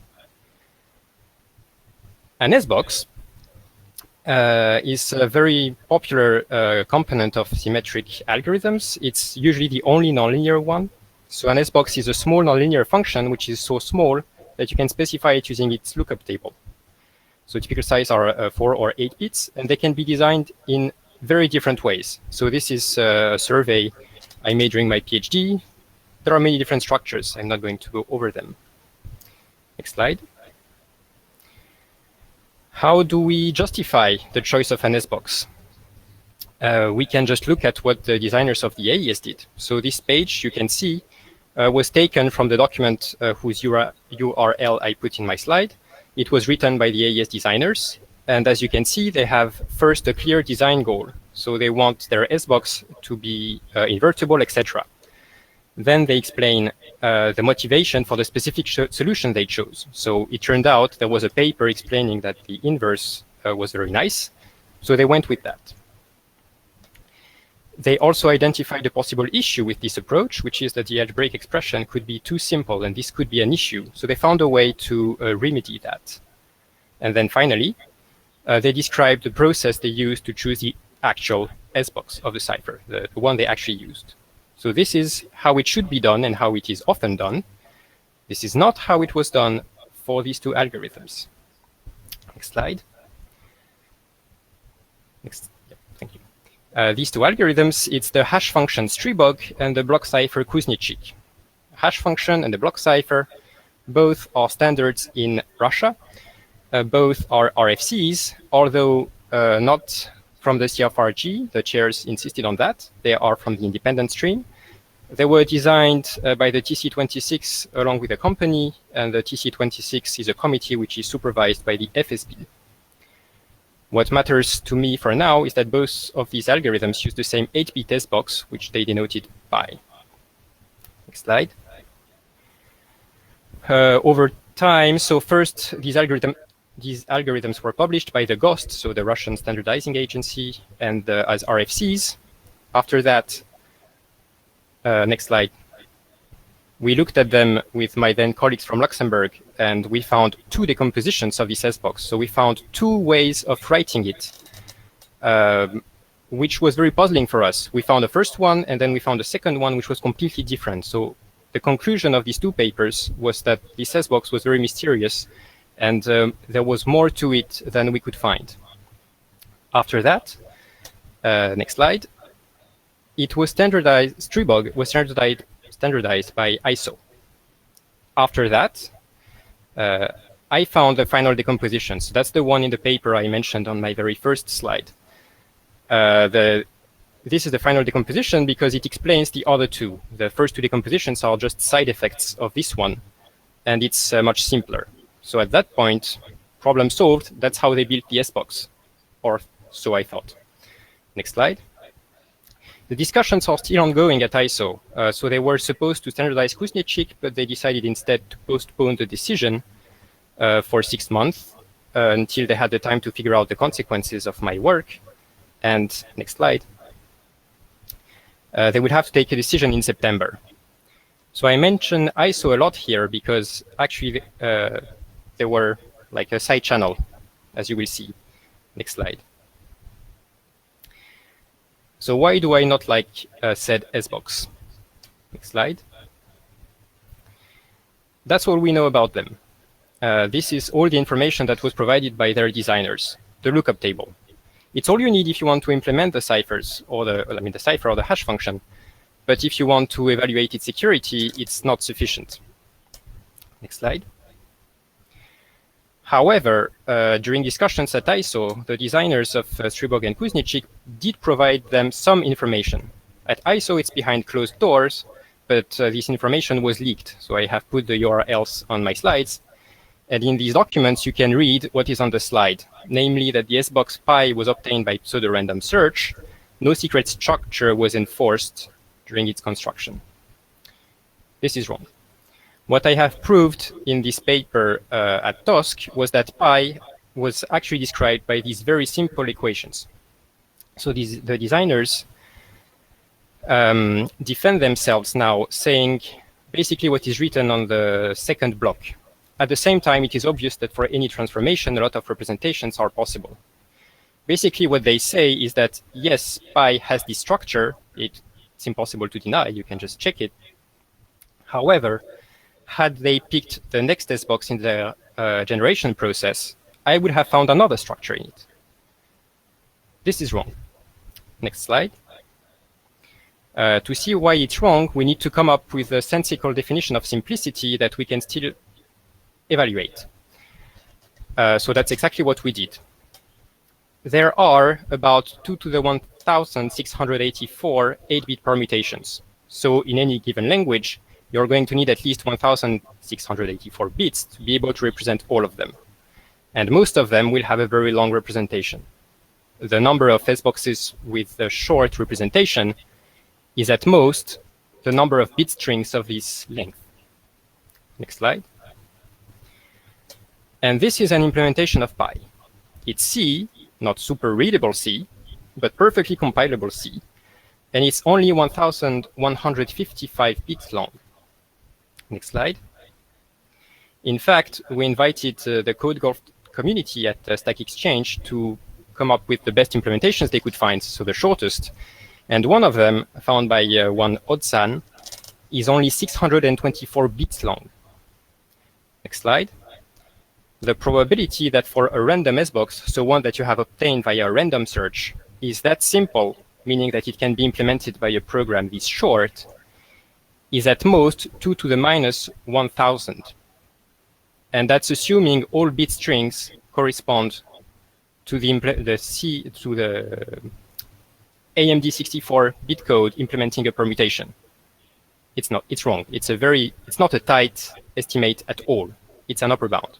An Sbox is a very popular component of symmetric algorithms. It's usually the only nonlinear one. So an Sbox is a small nonlinear function which is so small that you can specify it using its lookup table. So typical size are 4 or 8 bits, and they can be designed in very different ways. So this is a survey I made during my PhD. There are many different structures. I'm not going to go over them. Next slide. How do we justify the choice of an Sbox? We can just look at what the designers of the AES did. So this page, you can see, was taken from the document whose URL I put in my slide. It was written by the AES designers. And as you can see, they have first a clear design goal. So they want their Sbox to be invertible, etc. Then they explain the motivation for the specific solution they chose. So it turned out there was a paper explaining that the inverse was very nice. So they went with that. They also identified a possible issue with this approach, which is that the algebraic expression could be too simple, and this could be an issue. So they found a way to remedy that. And then finally, they described the process they used to choose the actual Sbox of the cipher, the one they actually used. So this is how it should be done and how it is often done. This is not how it was done for these two algorithms. Next slide. Next. Yeah, thank you. These two algorithms, it's the hash function Stribog and the block cipher Kuznicki. Hash function and the block cipher, both are standards in Russia. Both are RFCs, although not from the CFRG. The chairs insisted on that. They are from the independent stream. They were designed by the TC26 along with a company, and the TC26 is a committee which is supervised by the FSB. What matters to me for now is that both of these algorithms use the same 8-bit Sbox, which they denoted by. Next slide. Over time, so first these algorithms were published by the GOST, so the Russian Standardizing Agency, and as RFCs. After that, next slide, we looked at them with my then colleagues from Luxembourg, and we found two decompositions of this Sbox. So we found two ways of writing it, which was very puzzling for us. We found the first one, and then we found the second one, which was completely different. So the conclusion of these two papers was that this Sbox was very mysterious, and there was more to it than we could find. After that, next slide, it was standardized, Stribog was standardized by ISO. After that, I found the final decomposition. So that's the one in the paper I mentioned on my very first slide. This is the final decomposition because it explains the other two. The first two decompositions are just side effects of this one, and it's much simpler. So at that point, problem solved. That's how they built the Sbox, or so I thought. Next slide. The discussions are still ongoing at ISO. So they were supposed to standardize Kuznetchik, but they decided instead to postpone the decision for 6 months until they had the time to figure out the consequences of my work. And next slide. They would have to take a decision in September. So I mention ISO a lot here because actually they were like a side channel, as you will see. Next slide. So why do I not like said Sbox? Next slide. That's all we know about them. This is all the information that was provided by their designers, the lookup table. It's all you need if you want to implement the ciphers or the cipher or the hash function. But if you want to evaluate its security, it's not sufficient. Next slide. However, during discussions at ISO, the designers of Sbox and Kuznetchik did provide them some information. At ISO, it's behind closed doors, but this information was leaked. So I have put the URLs on my slides. And in these documents, you can read what is on the slide, namely that the Sbox Pi was obtained by pseudo-random search. No secret structure was enforced during its construction. This is wrong. What I have proved in this paper at TOSC was that pi was actually described by these very simple equations. So the designers defend themselves now, saying basically what is written on the second block. At the same time, it is obvious that for any transformation, a lot of representations are possible. Basically, what they say is that, yes, pi has this structure. It's impossible to deny. You can just check it. However, had they picked the next Sbox in their generation process, I would have found another structure in it. This is wrong. Next slide. To see why it's wrong, we need to come up with a sensical definition of simplicity that we can still evaluate. So that's exactly what we did. There are about 2 to the 1,684 8-bit permutations. So in any given language, you're going to need at least 1,684 bits to be able to represent all of them. And most of them will have a very long representation. The number of Sboxes with a short representation is at most the number of bit strings of this length. Next slide. And this is an implementation of pi. It's C, not super readable C, but perfectly compilable C. And it's only 1,155 bits long. Next slide. In fact, we invited the CodeGolf community at Stack Exchange to come up with the best implementations they could find, so the shortest. And one of them, found by one Odsan, is only 624 bits long. Next slide. The probability that for a random Sbox, so one that you have obtained via a random search, is that simple, meaning that it can be implemented by a program this short, is at most 2 to the minus 1,000. And that's assuming all bit strings correspond to the AMD64 bit code implementing a permutation. It's not. It's wrong. It's not a tight estimate at all. It's an upper bound.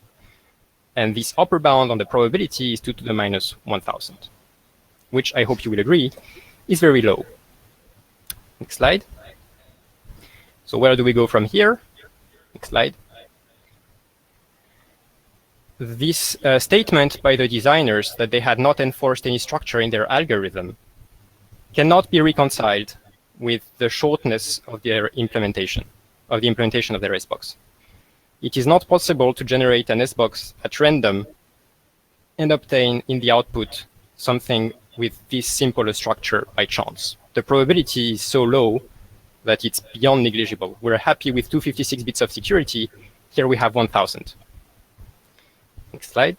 And this upper bound on the probability is 2 to the minus 1,000, which I hope you will agree is very low. Next slide. So where do we go from here? Next slide. This statement by the designers that they had not enforced any structure in their algorithm cannot be reconciled with the shortness of their implementation, of the implementation of their Sbox. It is not possible to generate an Sbox at random and obtain in the output something with this simple a structure by chance. The probability is so low that it's beyond negligible. We're happy with 256 bits of security. Here we have 1,000. Next slide.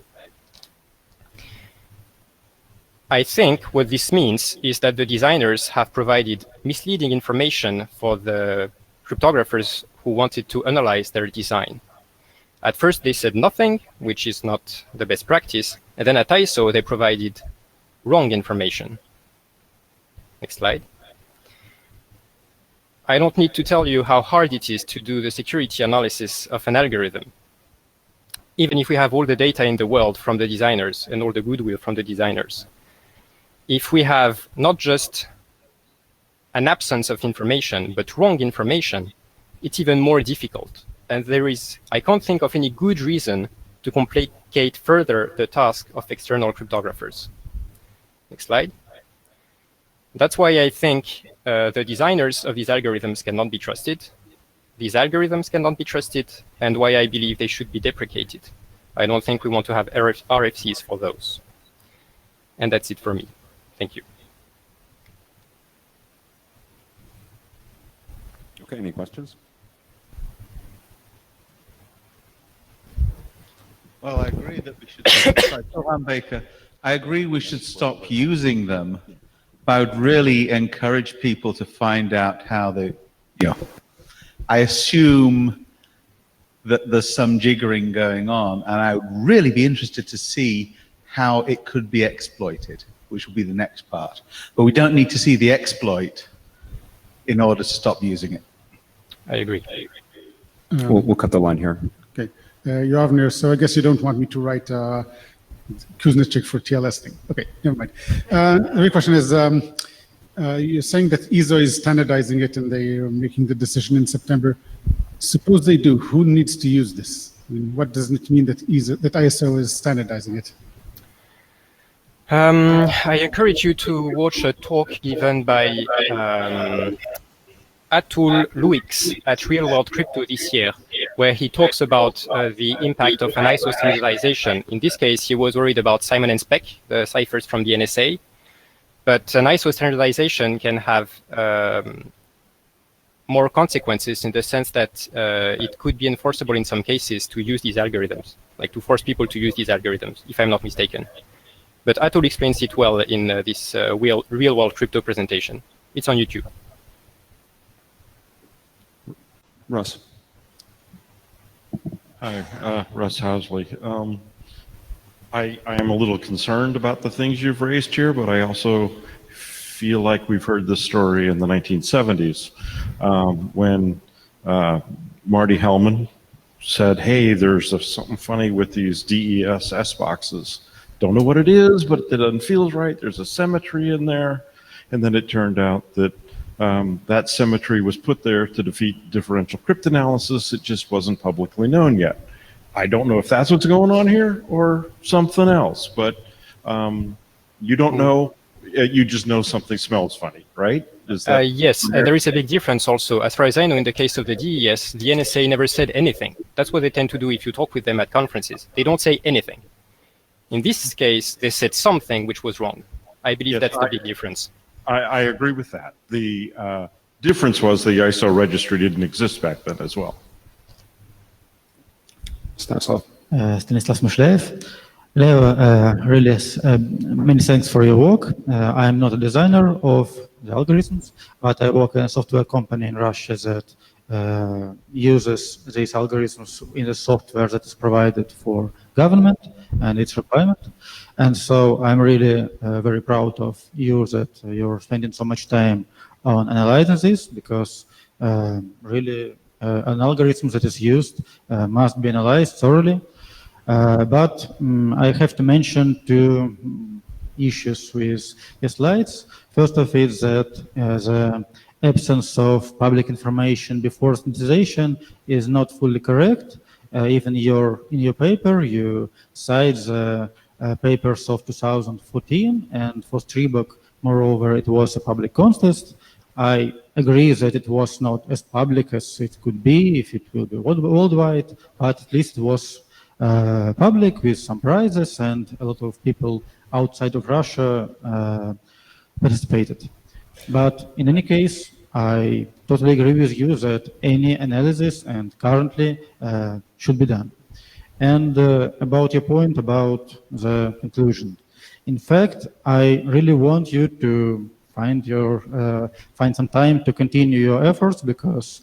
I think what this means is that the designers have provided misleading information for the cryptographers who wanted to analyze their design. At first, they said nothing, which is not the best practice. And then at ISO, they provided wrong information. Next slide. I don't need to tell you how hard it is to do the security analysis of an algorithm. even if we have all the data in the world from the designers and all the goodwill from the designers, if we have not just an absence of information, but wrong information, it's even more difficult. And I can't think of any good reason to complicate further the task of external cryptographers. Next slide. That's why I think the designers of these algorithms cannot be trusted. These algorithms cannot be trusted, and why I believe they should be deprecated. I don't think we want to have RFCs for those. And that's it for me. Thank you. Okay, any questions? Well, I agree that we should, Baker, I agree we should stop using them, but I would really encourage people to find out how they, I assume that there's some jiggering going on, and I would really be interested to see how it could be exploited, which will be the next part. But we don't need to see the exploit in order to stop using it. I agree. We'll cut the line here. Okay. Yovner, so I guess you don't want me to write Kuznetchik for TLS thing. Okay, never mind. The question is, you're saying that ISO is standardizing it and they are making the decision in September. Suppose they do, who needs to use this? I mean, what does it mean that ISO is standardizing it? I encourage you to watch a talk given by Atul Luix at Real World Crypto this year, where he talks about the impact of an ISO standardization. In this case, he was worried about Simon and Spec, the ciphers from the NSA. But an ISO standardization can have more consequences in the sense that it could be enforceable in some cases to use these algorithms, like to force people to use these algorithms, if I'm not mistaken. But Atul explains it well in this real-world crypto presentation. It's on YouTube. Russ. Hi, Russ Housley. I am a little concerned about the things you've raised here, but I also feel like we've heard this story in the 1970s when Marty Hellman said, hey, there's something funny with these DES Sboxes. Don't know what it is, but it doesn't feel right. There's a symmetry in there. And then it turned out that that symmetry was put there to defeat differential cryptanalysis. It just wasn't publicly known yet. I don't know if that's what's going on here or something else, but you don't know. You just know something smells funny, right? Is that yes, there is a big difference also. As far as I know, in the case of the DES, the NSA never said anything. That's what they tend to do if you talk with them at conferences. They don't say anything. In this case, they said something which was wrong. I believe that's the big difference. I agree with that. The difference was the ISO registry didn't exist back then as well. Stanislav. Stanislav Mushlev. Leo, really, many thanks for your work. I am not a designer of the algorithms, but I work in a software company in Russia that uses these algorithms in the software that is provided for government and its requirement. And so I'm really very proud of you that you're spending so much time on analyzing this, because really an algorithm that is used must be analyzed thoroughly. But I have to mention two issues with the slides. First of it is that the absence of public information before standardization is not fully correct. Even in your paper, you cite the papers of 2014, and for Sbox, moreover, it was a public contest. I agree that it was not as public as it could be if it will be worldwide, but at least it was public with some prizes, and a lot of people outside of Russia participated. But in any case, I totally agree with you that any analysis and currently should be done. And about your point about the conclusion. In fact, I really want you to find some time to continue your efforts, because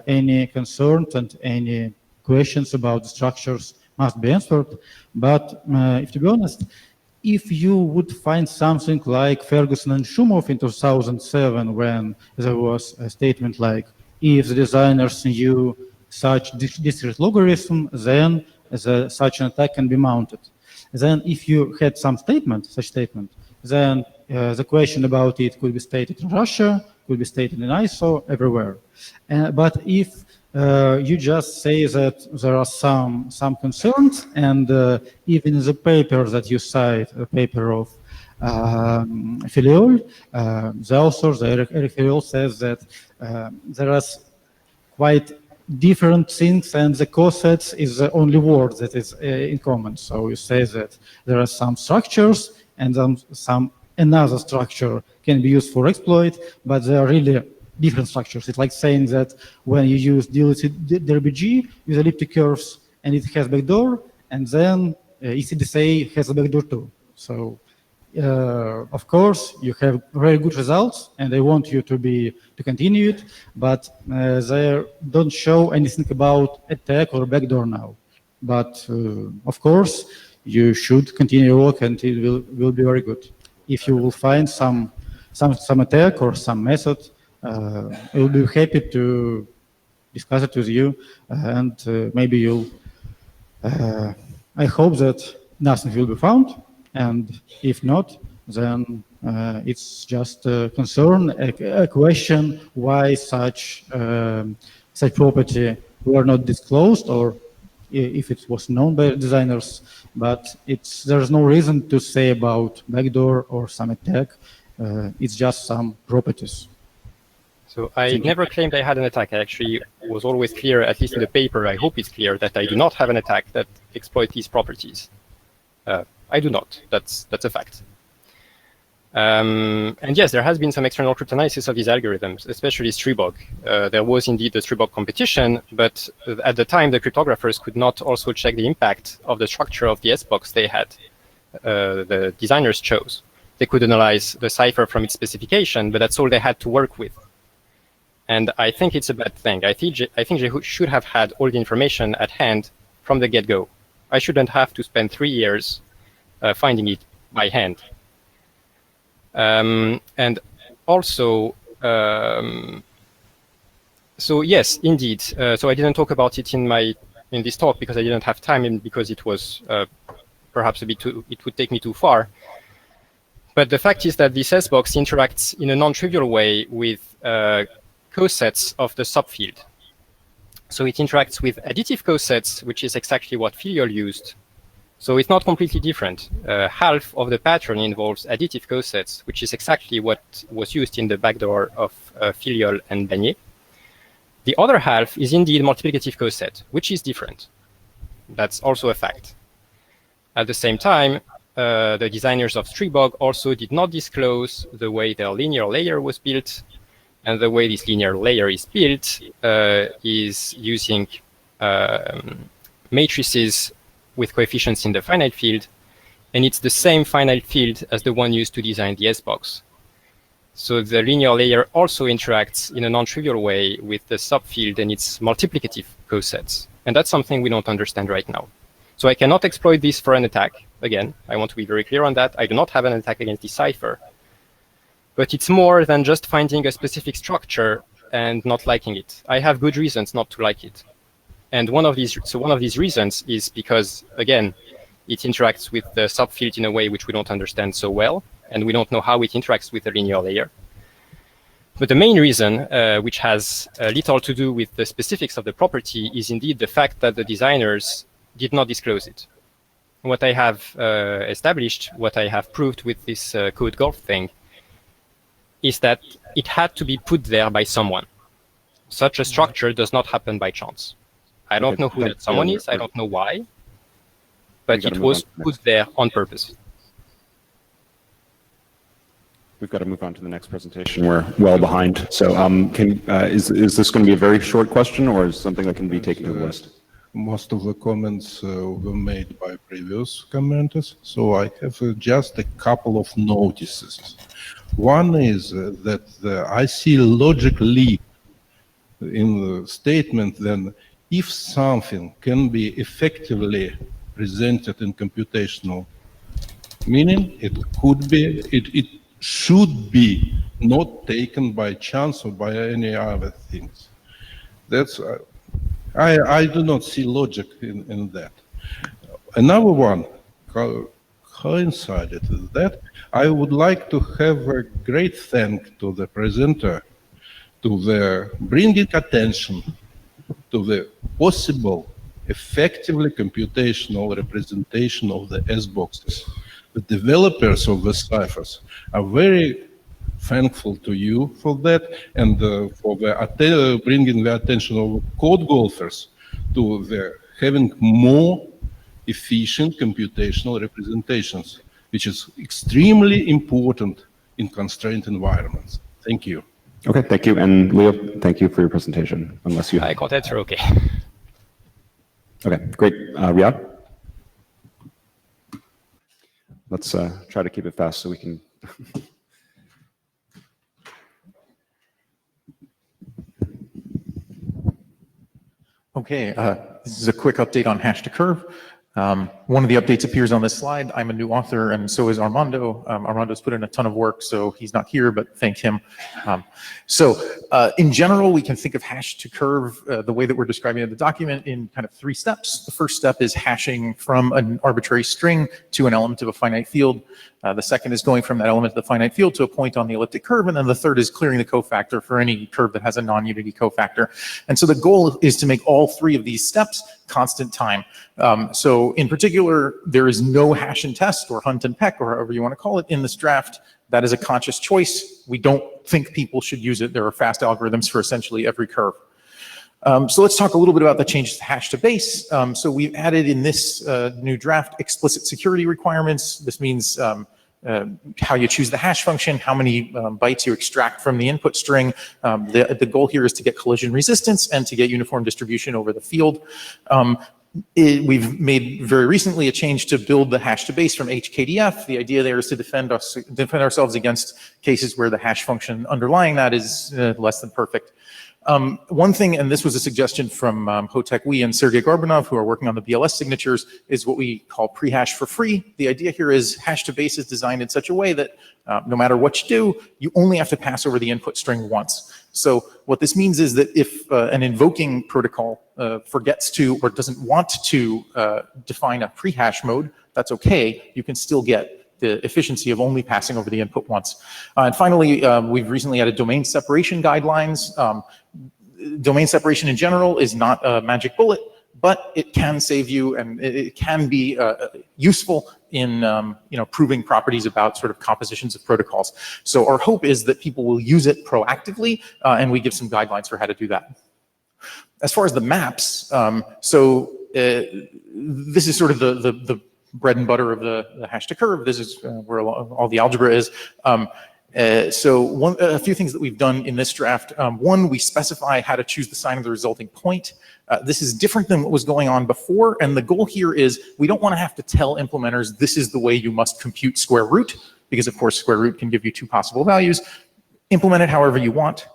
any concerns and any questions about the structures must be answered. But if to be honest, if you would find something like Ferguson and Shumov in 2007, when there was a statement like, if the designers knew such discrete logarithm, then such an attack can be mounted. Then if you had some statement, such statement, then the question about it could be stated in Russia, could be stated in ISO, everywhere. But if you just say that there are some concerns, and even in the paper that you cite, a paper of Filiol, the author, Eric Filiol, says that there are quite different things, and the cosets is the only word that is in common. So you say that there are some structures, and some another structure can be used for exploit, but they are really different structures. It's like saying that when you use DLBG with elliptic curves and it has backdoor, and then ECDSA has a backdoor too. So of course you have very good results, and I want you to continue it, but they don't show anything about attack or backdoor now. But of course you should continue your work, and it will be very good. If you will find some attack or some method, I will be happy to discuss it with you, and maybe you'll. I hope that nothing will be found, and if not, then it's just a concern, a question why such property were not disclosed, or if it was known by designers, but there's no reason to say about backdoor or some attack. It's just some properties. So I never claimed I had an attack. I actually was always clear, at least in the paper, I hope it's clear, that I do not have an attack that exploits these properties. I do not. That's a fact. And yes, there has been some external cryptanalysis of these algorithms, especially Sbox. There was indeed the Sbox competition, but at the time, the cryptographers could not also check the impact of the structure of the Sbox they had, the designers chose. They could analyze the cipher from its specification, but that's all they had to work with. And I think it's a bad thing. I think they should have had all the information at hand from the get-go. I shouldn't have to spend 3 years finding it by hand. And also, so yes, indeed. So I didn't talk about it in this talk because I didn't have time, and because it was perhaps it would take me too far. But the fact is that this Sbox interacts in a non-trivial way with cosets of the subfield. So it interacts with additive cosets, which is exactly what Filiol used. So it's not completely different. Half of the pattern involves additive cosets, which is exactly what was used in the backdoor of Filiol and Bagné. The other half is indeed multiplicative coset, which is different. That's also a fact. At the same time, the designers of Sbox also did not disclose the way their linear layer was built. And the way this linear layer is built is using matrices with coefficients in the finite field, and it's the same finite field as the one used to design the Sbox. So the linear layer also interacts in a non-trivial way with the subfield and its multiplicative cosets. And that's something we don't understand right now. So I cannot exploit this for an attack. Again, I want to be very clear on that. I do not have an attack against the cipher. But it's more than just finding a specific structure and not liking it. I have good reasons not to like it. And one of these reasons is because, again, it interacts with the subfield in a way which we don't understand so well, and we don't know how it interacts with the linear layer. But the main reason, which has little to do with the specifics of the property, is indeed the fact that the designers did not disclose it. What I have established, what I have proved with this code golf thing, is that it had to be put there by someone. Such a structure does not happen by chance. I don't know who that someone is, I don't know why, but it was put there on purpose. We've got to move on to the next presentation. We're well behind. So is this going to be a very short question, or is something that can be taken to the list? Most of the comments were made by previous commenters, so I have just a couple of notices. One is that I see logic leak in the statement then if something can be effectively presented in computational meaning, it could be, it should be not taken by chance or by any other things. That's I do not see logic in that. Another one coincided with that. I would like to have a great thank to the presenter to the bringing attention to the possible effectively computational representation of the Sboxes. The developers of the ciphers are very thankful to you for that, and for the bringing the attention of code golfers to the having more efficient computational representations, which is extremely important in constrained environments. Thank you. Okay, thank you. And Leo, thank you for your presentation, unless you... I got it, okay. Okay, great. Riyad? Let's try to keep it fast so we can... Okay, this is a quick update on hash to curve. One of the updates appears on this slide. I'm a new author, and so is Armando. Armando's put in a ton of work, so he's not here, but thank him. In general, we can think of hash to curve the way that we're describing in the document in kind of 3 steps. The first step is hashing from an arbitrary string to an element of a finite field. The second is going from that element of the finite field to a point on the elliptic curve, and then the third is clearing the cofactor for any curve that has a non-unity cofactor. And so the goal is to make all 3 of these steps constant time. So in particular, there is no hash and test or hunt and peck, or however you want to call it, in this draft. That is a conscious choice. We don't think people should use it. There are fast algorithms for essentially every curve. So let's talk a little bit about the changes to hash to base. So we've added in this new draft explicit security requirements. This means how you choose the hash function, how many bytes you extract from the input string. The goal here is to get collision resistance and to get uniform distribution over the field. We've made very recently a change to build the hash to base from HKDF. The idea there is to defend ourselves against cases where the hash function underlying that is less than perfect. One thing, and this was a suggestion from Hotek Wee and Sergey Gorbanov, who are working on the BLS signatures, is what we call pre-hash for free. The idea here is hash to base is designed in such a way that no matter what you do, you only have to pass over the input string once. So what this means is that if an invoking protocol forgets to or doesn't want to define a pre-hash mode, that's okay. You can still get the efficiency of only passing over the input once. And finally, we've recently added domain separation guidelines. Domain separation in general is not a magic bullet, but it can save you, and it can be useful in proving properties about sort of compositions of protocols. So our hope is that people will use it proactively, and we give some guidelines for how to do that. As far as the maps, this is sort of the bread and butter of the hash to curve. This is where all the algebra is. A few things that we've done in this draft. One, we specify how to choose the sign of the resulting point. This is different than what was going on before, and the goal here is we don't want to have to tell implementers this is the way you must compute square root, because of course square root can give you 2 possible values. Implement it however you want.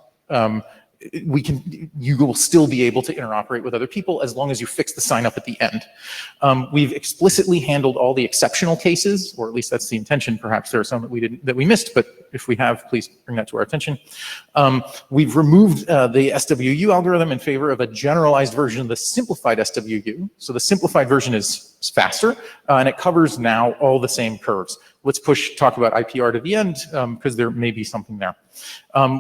You will still be able to interoperate with other people as long as you fix the sign up at the end. We've explicitly handled all the exceptional cases, or at least that's the intention. Perhaps there are some that we missed, but if we have, please bring that to our attention. We've removed the SWU algorithm in favor of a generalized version of the simplified SWU. So the simplified version is faster, and it covers now all the same curves. Let's talk about IPR to the end, because there may be something there.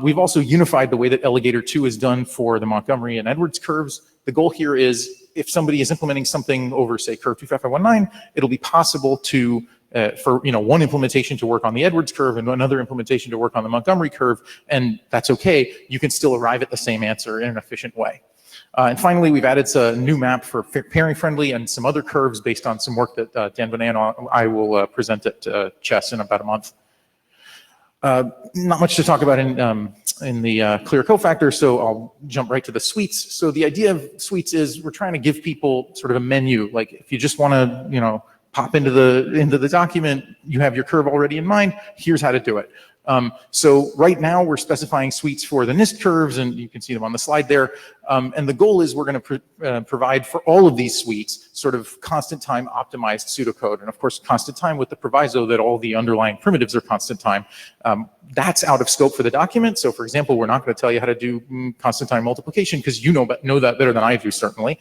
We've also unified the way that Alligator 2 is done for the Montgomery and Edwards curves. The goal here is if somebody is implementing something over, say, curve 25519, it'll be possible to for one implementation to work on the Edwards curve and another implementation to work on the Montgomery curve, and that's okay. You can still arrive at the same answer in an efficient way. And finally, we've added a new map for pairing friendly and some other curves based on some work that Dan Bonet and I will present at Chess in about a month. Not much to talk about in the clear cofactor, so I'll jump right to the suites. So the idea of suites is we're trying to give people sort of a menu. Like if you just want to, pop into the document, you have your curve already in mind. Here's how to do it. So right now we're specifying suites for the NIST curves, and you can see them on the slide there. And the goal is we're going to provide for all of these suites sort of constant time optimized pseudocode. And of course, constant time with the proviso that all the underlying primitives are constant time. That's out of scope for the document. So for example, we're not going to tell you how to do constant time multiplication because you know that better than I do, certainly.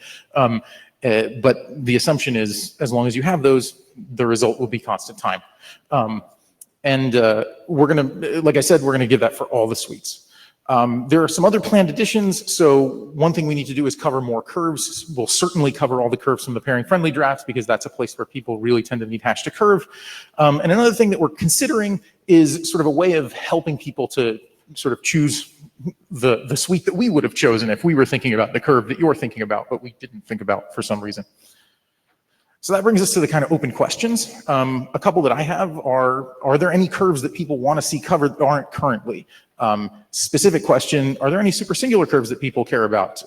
But the assumption is, as long as you have those, the result will be constant time. We're gonna, like I said, we're gonna give that for all the suites. There are some other planned additions. So one thing we need to do is cover more curves. We'll certainly cover all the curves from the pairing friendly drafts because that's a place where people really tend to need hash to curve. And another thing that we're considering is sort of a way of helping people to sort of choose the suite that we would have chosen if we were thinking about the curve that you're thinking about, but we didn't think about for some reason. So that brings us to the kind of open questions. A couple that I have are there any curves that people want to see covered that aren't currently? Specific question, are there any super singular curves that people care about?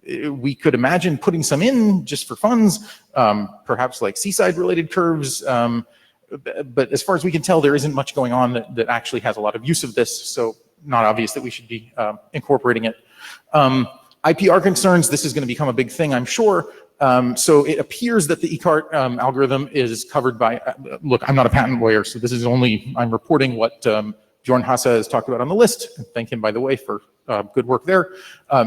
We could imagine putting some in just for funds, perhaps like seaside related curves. But as far as we can tell, there isn't much going on that actually has a lot of use of this. So not obvious that we should be incorporating it. IPR concerns, this is going to become a big thing, I'm sure. So it appears that the ECART algorithm is covered by, look, I'm not a patent lawyer, so this is only, I'm reporting what Bjorn Hasse has talked about on the list. Thank him, by the way, for good work there.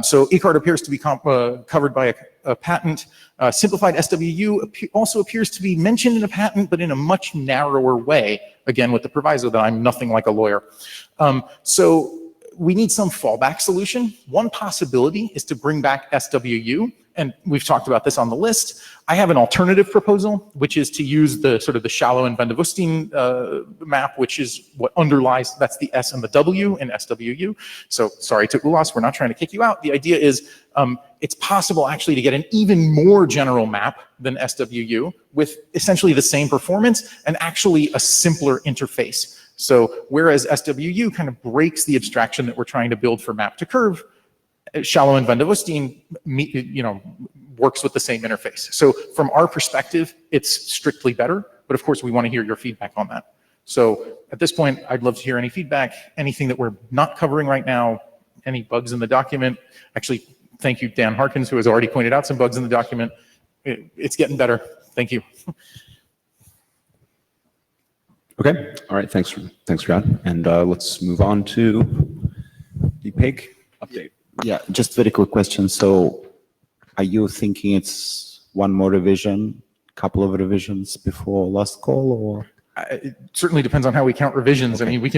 So ECART appears to be covered by a patent. Simplified SWU also appears to be mentioned in a patent, but in a much narrower way, again, with the proviso that I'm nothing like a lawyer. So we need some fallback solution. One possibility is to bring back SWU, and we've talked about this on the list. I have an alternative proposal, which is to use the sort of the shallow and Van de Woestijn map, which is what underlies, that's the S and the W in SWU. So sorry to Ulas, we're not trying to kick you out. The idea is it's possible actually to get an even more general map than SWU with essentially the same performance and actually a simpler interface. So whereas SWU kind of breaks the abstraction that we're trying to build for map to curve, shallow and Van de Woestijn, works with the same interface. So from our perspective, it's strictly better, but of course we want to hear your feedback on that. So at this point, I'd love to hear any feedback, anything that we're not covering right now, any bugs in the document. Actually, thank you, Dan Harkins, who has already pointed out some bugs in the document. It's getting better. Thank you. Okay, all right, thanks, Rad. And let's move on to the PEG update. Yeah, just very quick question. So are you thinking it's one more revision, couple of revisions before last call, or? It certainly depends on how we count revisions. Okay. I mean, we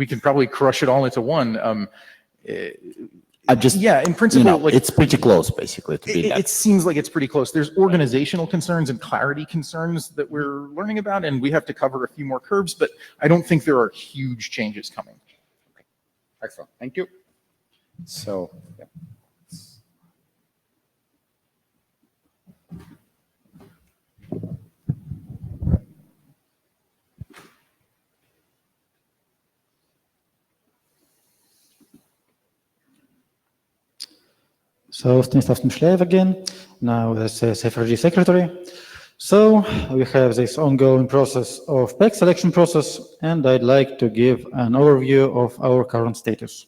can probably crush it all into one. Yeah, in principle, it's pretty close, basically. It seems like it's pretty close. There's organizational concerns and clarity concerns that we're learning about, and we have to cover a few more curves, but I don't think there are huge changes coming. Okay. Excellent. Thank you. So, yeah. So Stanislav Smyshlev again, now as CFRG secretary. So we have this ongoing process of PEG selection process, and I'd like to give an overview of our current status.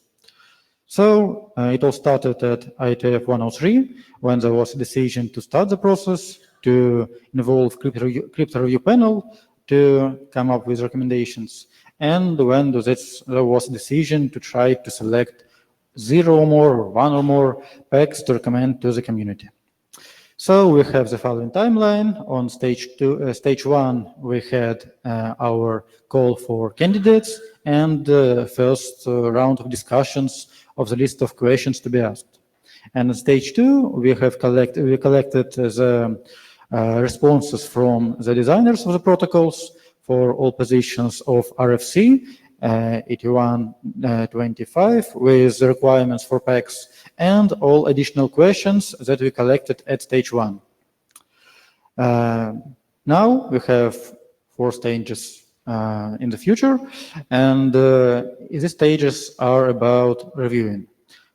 So it all started at IETF103 when there was a decision to start the process to involve crypto review panel to come up with recommendations. And when there was a decision to try to select 0 or more or 1 or more PEGs to recommend to the community. So we have the following timeline. On stage 1, we had our call for candidates and the first round of discussions of the list of questions to be asked. And in stage 2, we collected the responses from the designers of the protocols for all positions of RFC 8125 with the requirements for PEGs and all additional questions that we collected at stage 1. Now we have 4 stages in the future, and these stages are about reviewing.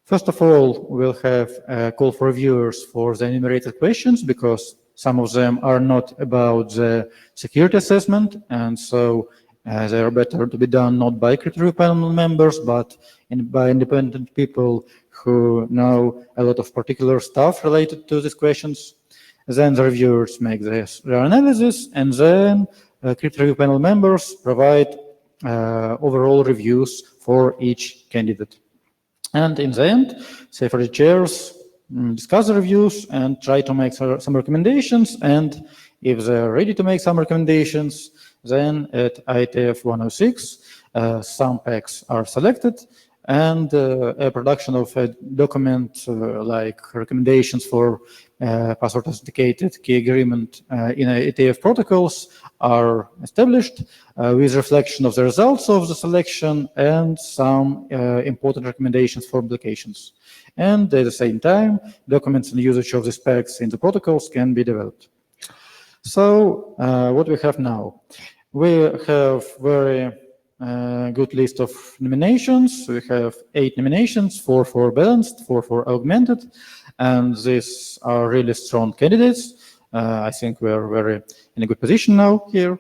First of all, we'll have a call for reviewers for the enumerated questions because some of them are not about the security assessment, and so they are better to be done not by crypto review panel members, but by independent people who know a lot of particular stuff related to these questions. Then the reviewers make their analysis, and then crypto review panel members provide overall reviews for each candidate. And in the end, CFRG chairs discuss the reviews and try to make some recommendations. And if they're ready to make some recommendations, then at IETF106, some packs are selected, and a production of a document like recommendations for password authenticated key agreement in IETF protocols are established with reflection of the results of the selection and some important recommendations for applications. And at the same time, documents and usage of the specs in the protocols can be developed. So what we have now? We have very good list of nominations. We have 8 nominations, 4 for balanced, 4 for augmented, and these are really strong candidates. I think we are very in a good position now here.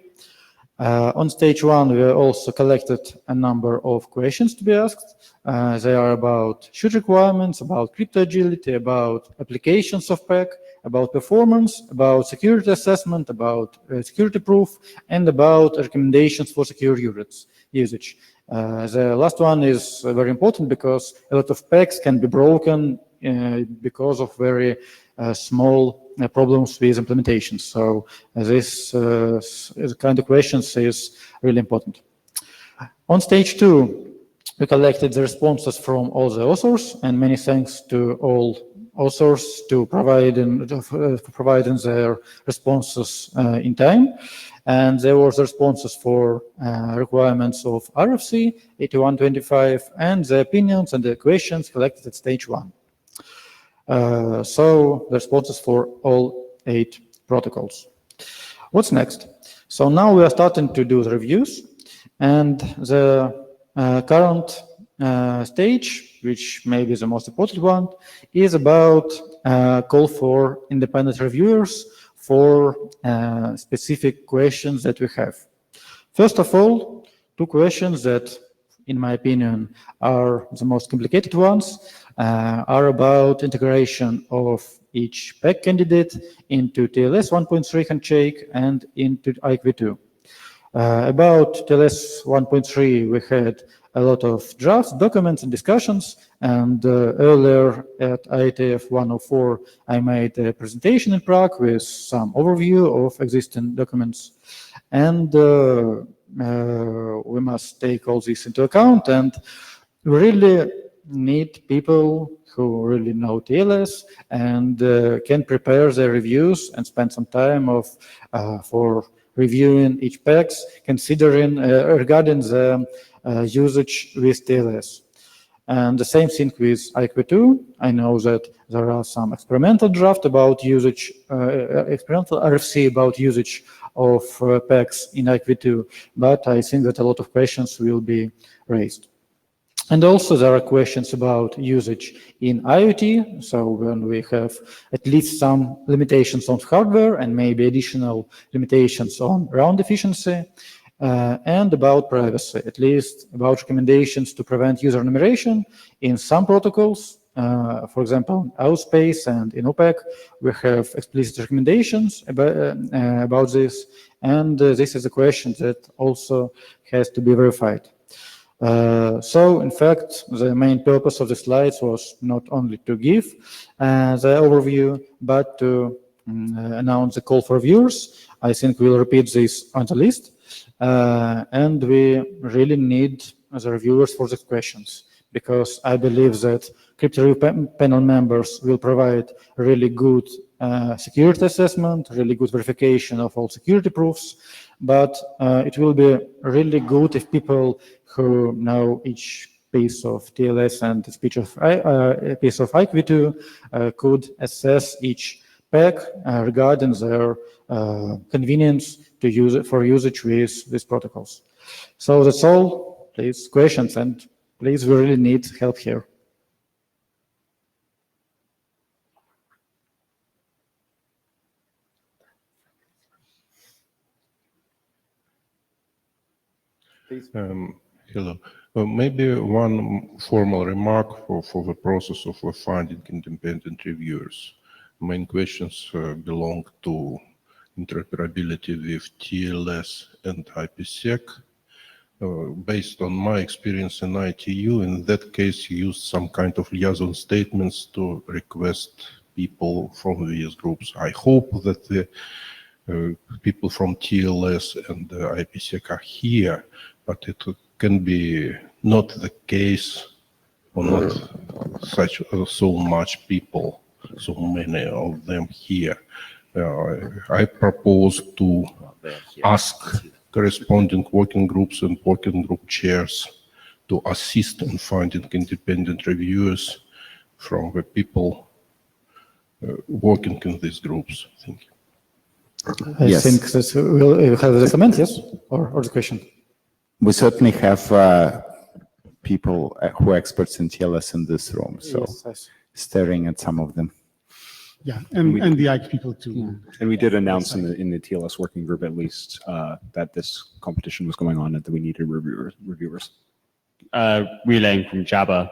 On stage 1, we also collected a number of questions to be asked. They are about shoot requirements, about crypto agility, about applications of PEC, about performance, about security assessment, about security proof, and about recommendations for secure usage. The last one is very important because a lot of PECs can be broken because of very small problems with implementation. So this kind of questions is really important. On stage 2, we collected the responses from all the authors, and many thanks to all authors to providing their responses in time. And there was responses for requirements of RFC 8125 and the opinions and the questions collected at stage 1. So the responses for all 8 protocols. What's next? So now we are starting to do the reviews, and the current stage, which may be the most important one, is about call for independent reviewers for specific questions that we have. First of all, 2 questions that, in my opinion, are the most complicated ones are about integration of each PEC candidate into TLS 1.3 handshake and into IETF2. About TLS 1.3, we had a lot of drafts, documents, and discussions. And earlier at IETF 104, I made a presentation in Prague with some overview of existing documents. And we must take all this into account, and we really need people who really know TLS and can prepare their reviews and spend some time for reviewing each PECs, considering regarding the usage with TLS. And the same thing with IETF2. I know that there are some experimental draft about usage, experimental RFC about usage of PECs in IETF2, but I think that a lot of questions will be raised. And also there are questions about usage in IoT. So when we have at least some limitations on hardware and maybe additional limitations on round efficiency, and about privacy, at least about recommendations to prevent user enumeration in some protocols. For example, in OSpace and in OPEC, we have explicit recommendations about this. And this is a question that also has to be verified. So, in fact, the main purpose of the slides was not only to give the overview, but to announce the call for viewers. I think we'll repeat this on the list. And we really need the reviewers for the questions, because I believe that crypto panel members will provide really good security assessment, really good verification of all security proofs. But it will be really good if people who know each piece of TLS and a piece of IETF2 could assess each PEC regarding their convenience to use it for usage with these protocols. So that's all. Please, questions, and please, we really need help here. Hello. Maybe one formal remark for the process of finding independent reviewers. Main questions belong to interoperability with TLS and IPsec. based on my experience in ITU, in that case, use some kind of liaison statements to request people from these groups. I hope that the people from TLS and IPsec are here, but it can be not the case, or not such so much people, so many of them here. I propose to ask corresponding working groups and working group chairs to assist in finding independent reviewers from the people working in these groups. Thank you. I think that we'll have the comment, yes, or the question. We certainly have people who are experts in TLS in this room, so Yes. staring at some of them. Yeah, and the IKE people too. Yeah. And we did announce in the TLS working group at least that this competition was going on and that we needed reviewers. Relaying from Jabba.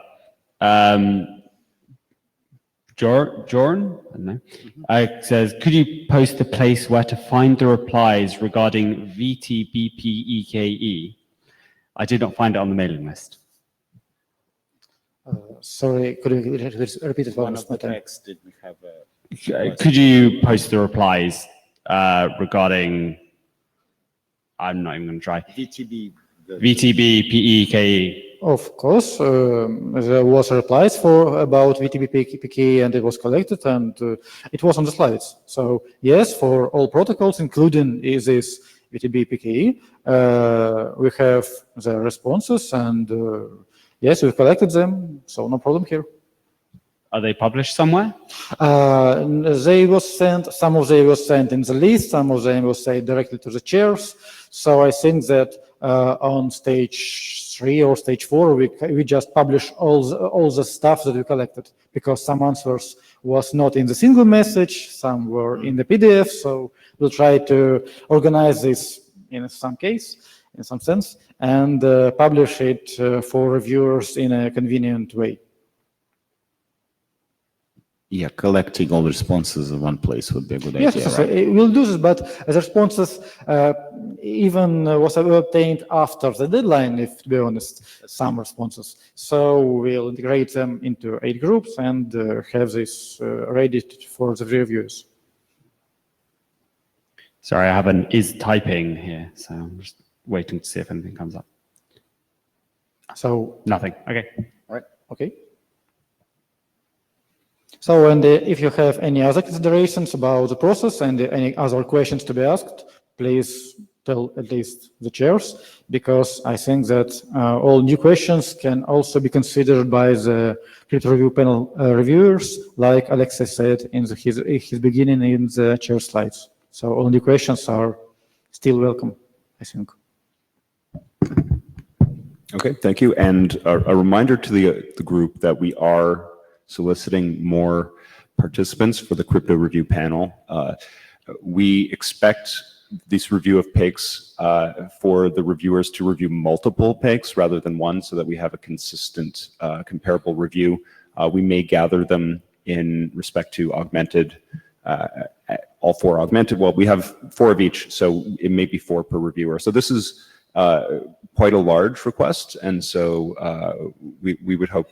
Jorn, I don't know, says, could you post a place where to find the replies regarding VTBPEKE? I did not find it on the mailing list. Sorry, could you repeat it one more time? Did we have Could you post the replies regarding, I'm not even going to try, VTBPEKE? Of course, there was replies about VTBPEKE and it was collected and it was on the slides. So yes, for all protocols, including this VTBPEKE, we have the responses and yes, we've collected them, so no problem here. Are they published somewhere? They was sent, some of them was sent in the list, some of them was sent directly to the chairs. So I think that on stage 3 or stage 4, we just publish all the stuff that we collected, because some answers was not in the single message, some were in the PDF. So we'll try to organize this in some case, in some sense, and publish it for reviewers in a convenient way. Yeah, collecting all the responses in one place would be a good Yes, idea, yes, right? we'll do this, but the responses even was obtained after the deadline, if to be honest, some responses. So we'll integrate them into 8 groups and have this ready for the reviewers. Sorry, I have an is typing here, so I'm just waiting to see if anything comes up. So nothing. Okay. All right. Okay. So, and if you have any other considerations about the process and any other questions to be asked, please tell at least the chairs, because I think that all new questions can also be considered by the crypto review panel reviewers, like Alexei said in his beginning in the chair slides. So all new questions are still welcome, I think. Okay, thank you. And a reminder to the group that we are soliciting more participants for the crypto review panel. We expect this review of PEGs for the reviewers to review multiple PEGs rather than one, so that we have a consistent comparable review. We may gather them in respect to augmented, all 4 augmented. Well, we have 4 of each, so it may be 4 per reviewer. So this is quite a large request, and so we would hope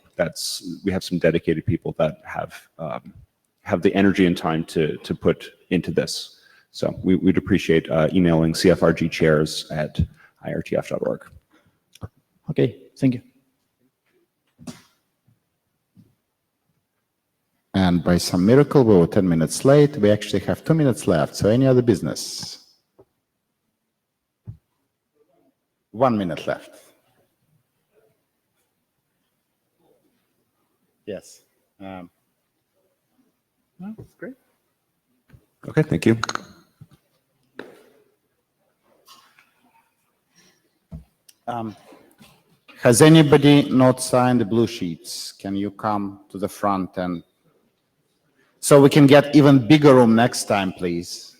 we have some dedicated people that have the energy and time to put into this. So we'd appreciate emailing cfrgchairs@ietf.org. Okay, thank you. And by some miracle, we were 10 minutes late. We actually have 2 minutes left. So any other business? 1 minute left. Yes. No, that's great. Okay, thank you. Has anybody not signed the blue sheets? Can you come to the front and so we can get even bigger room next time, please?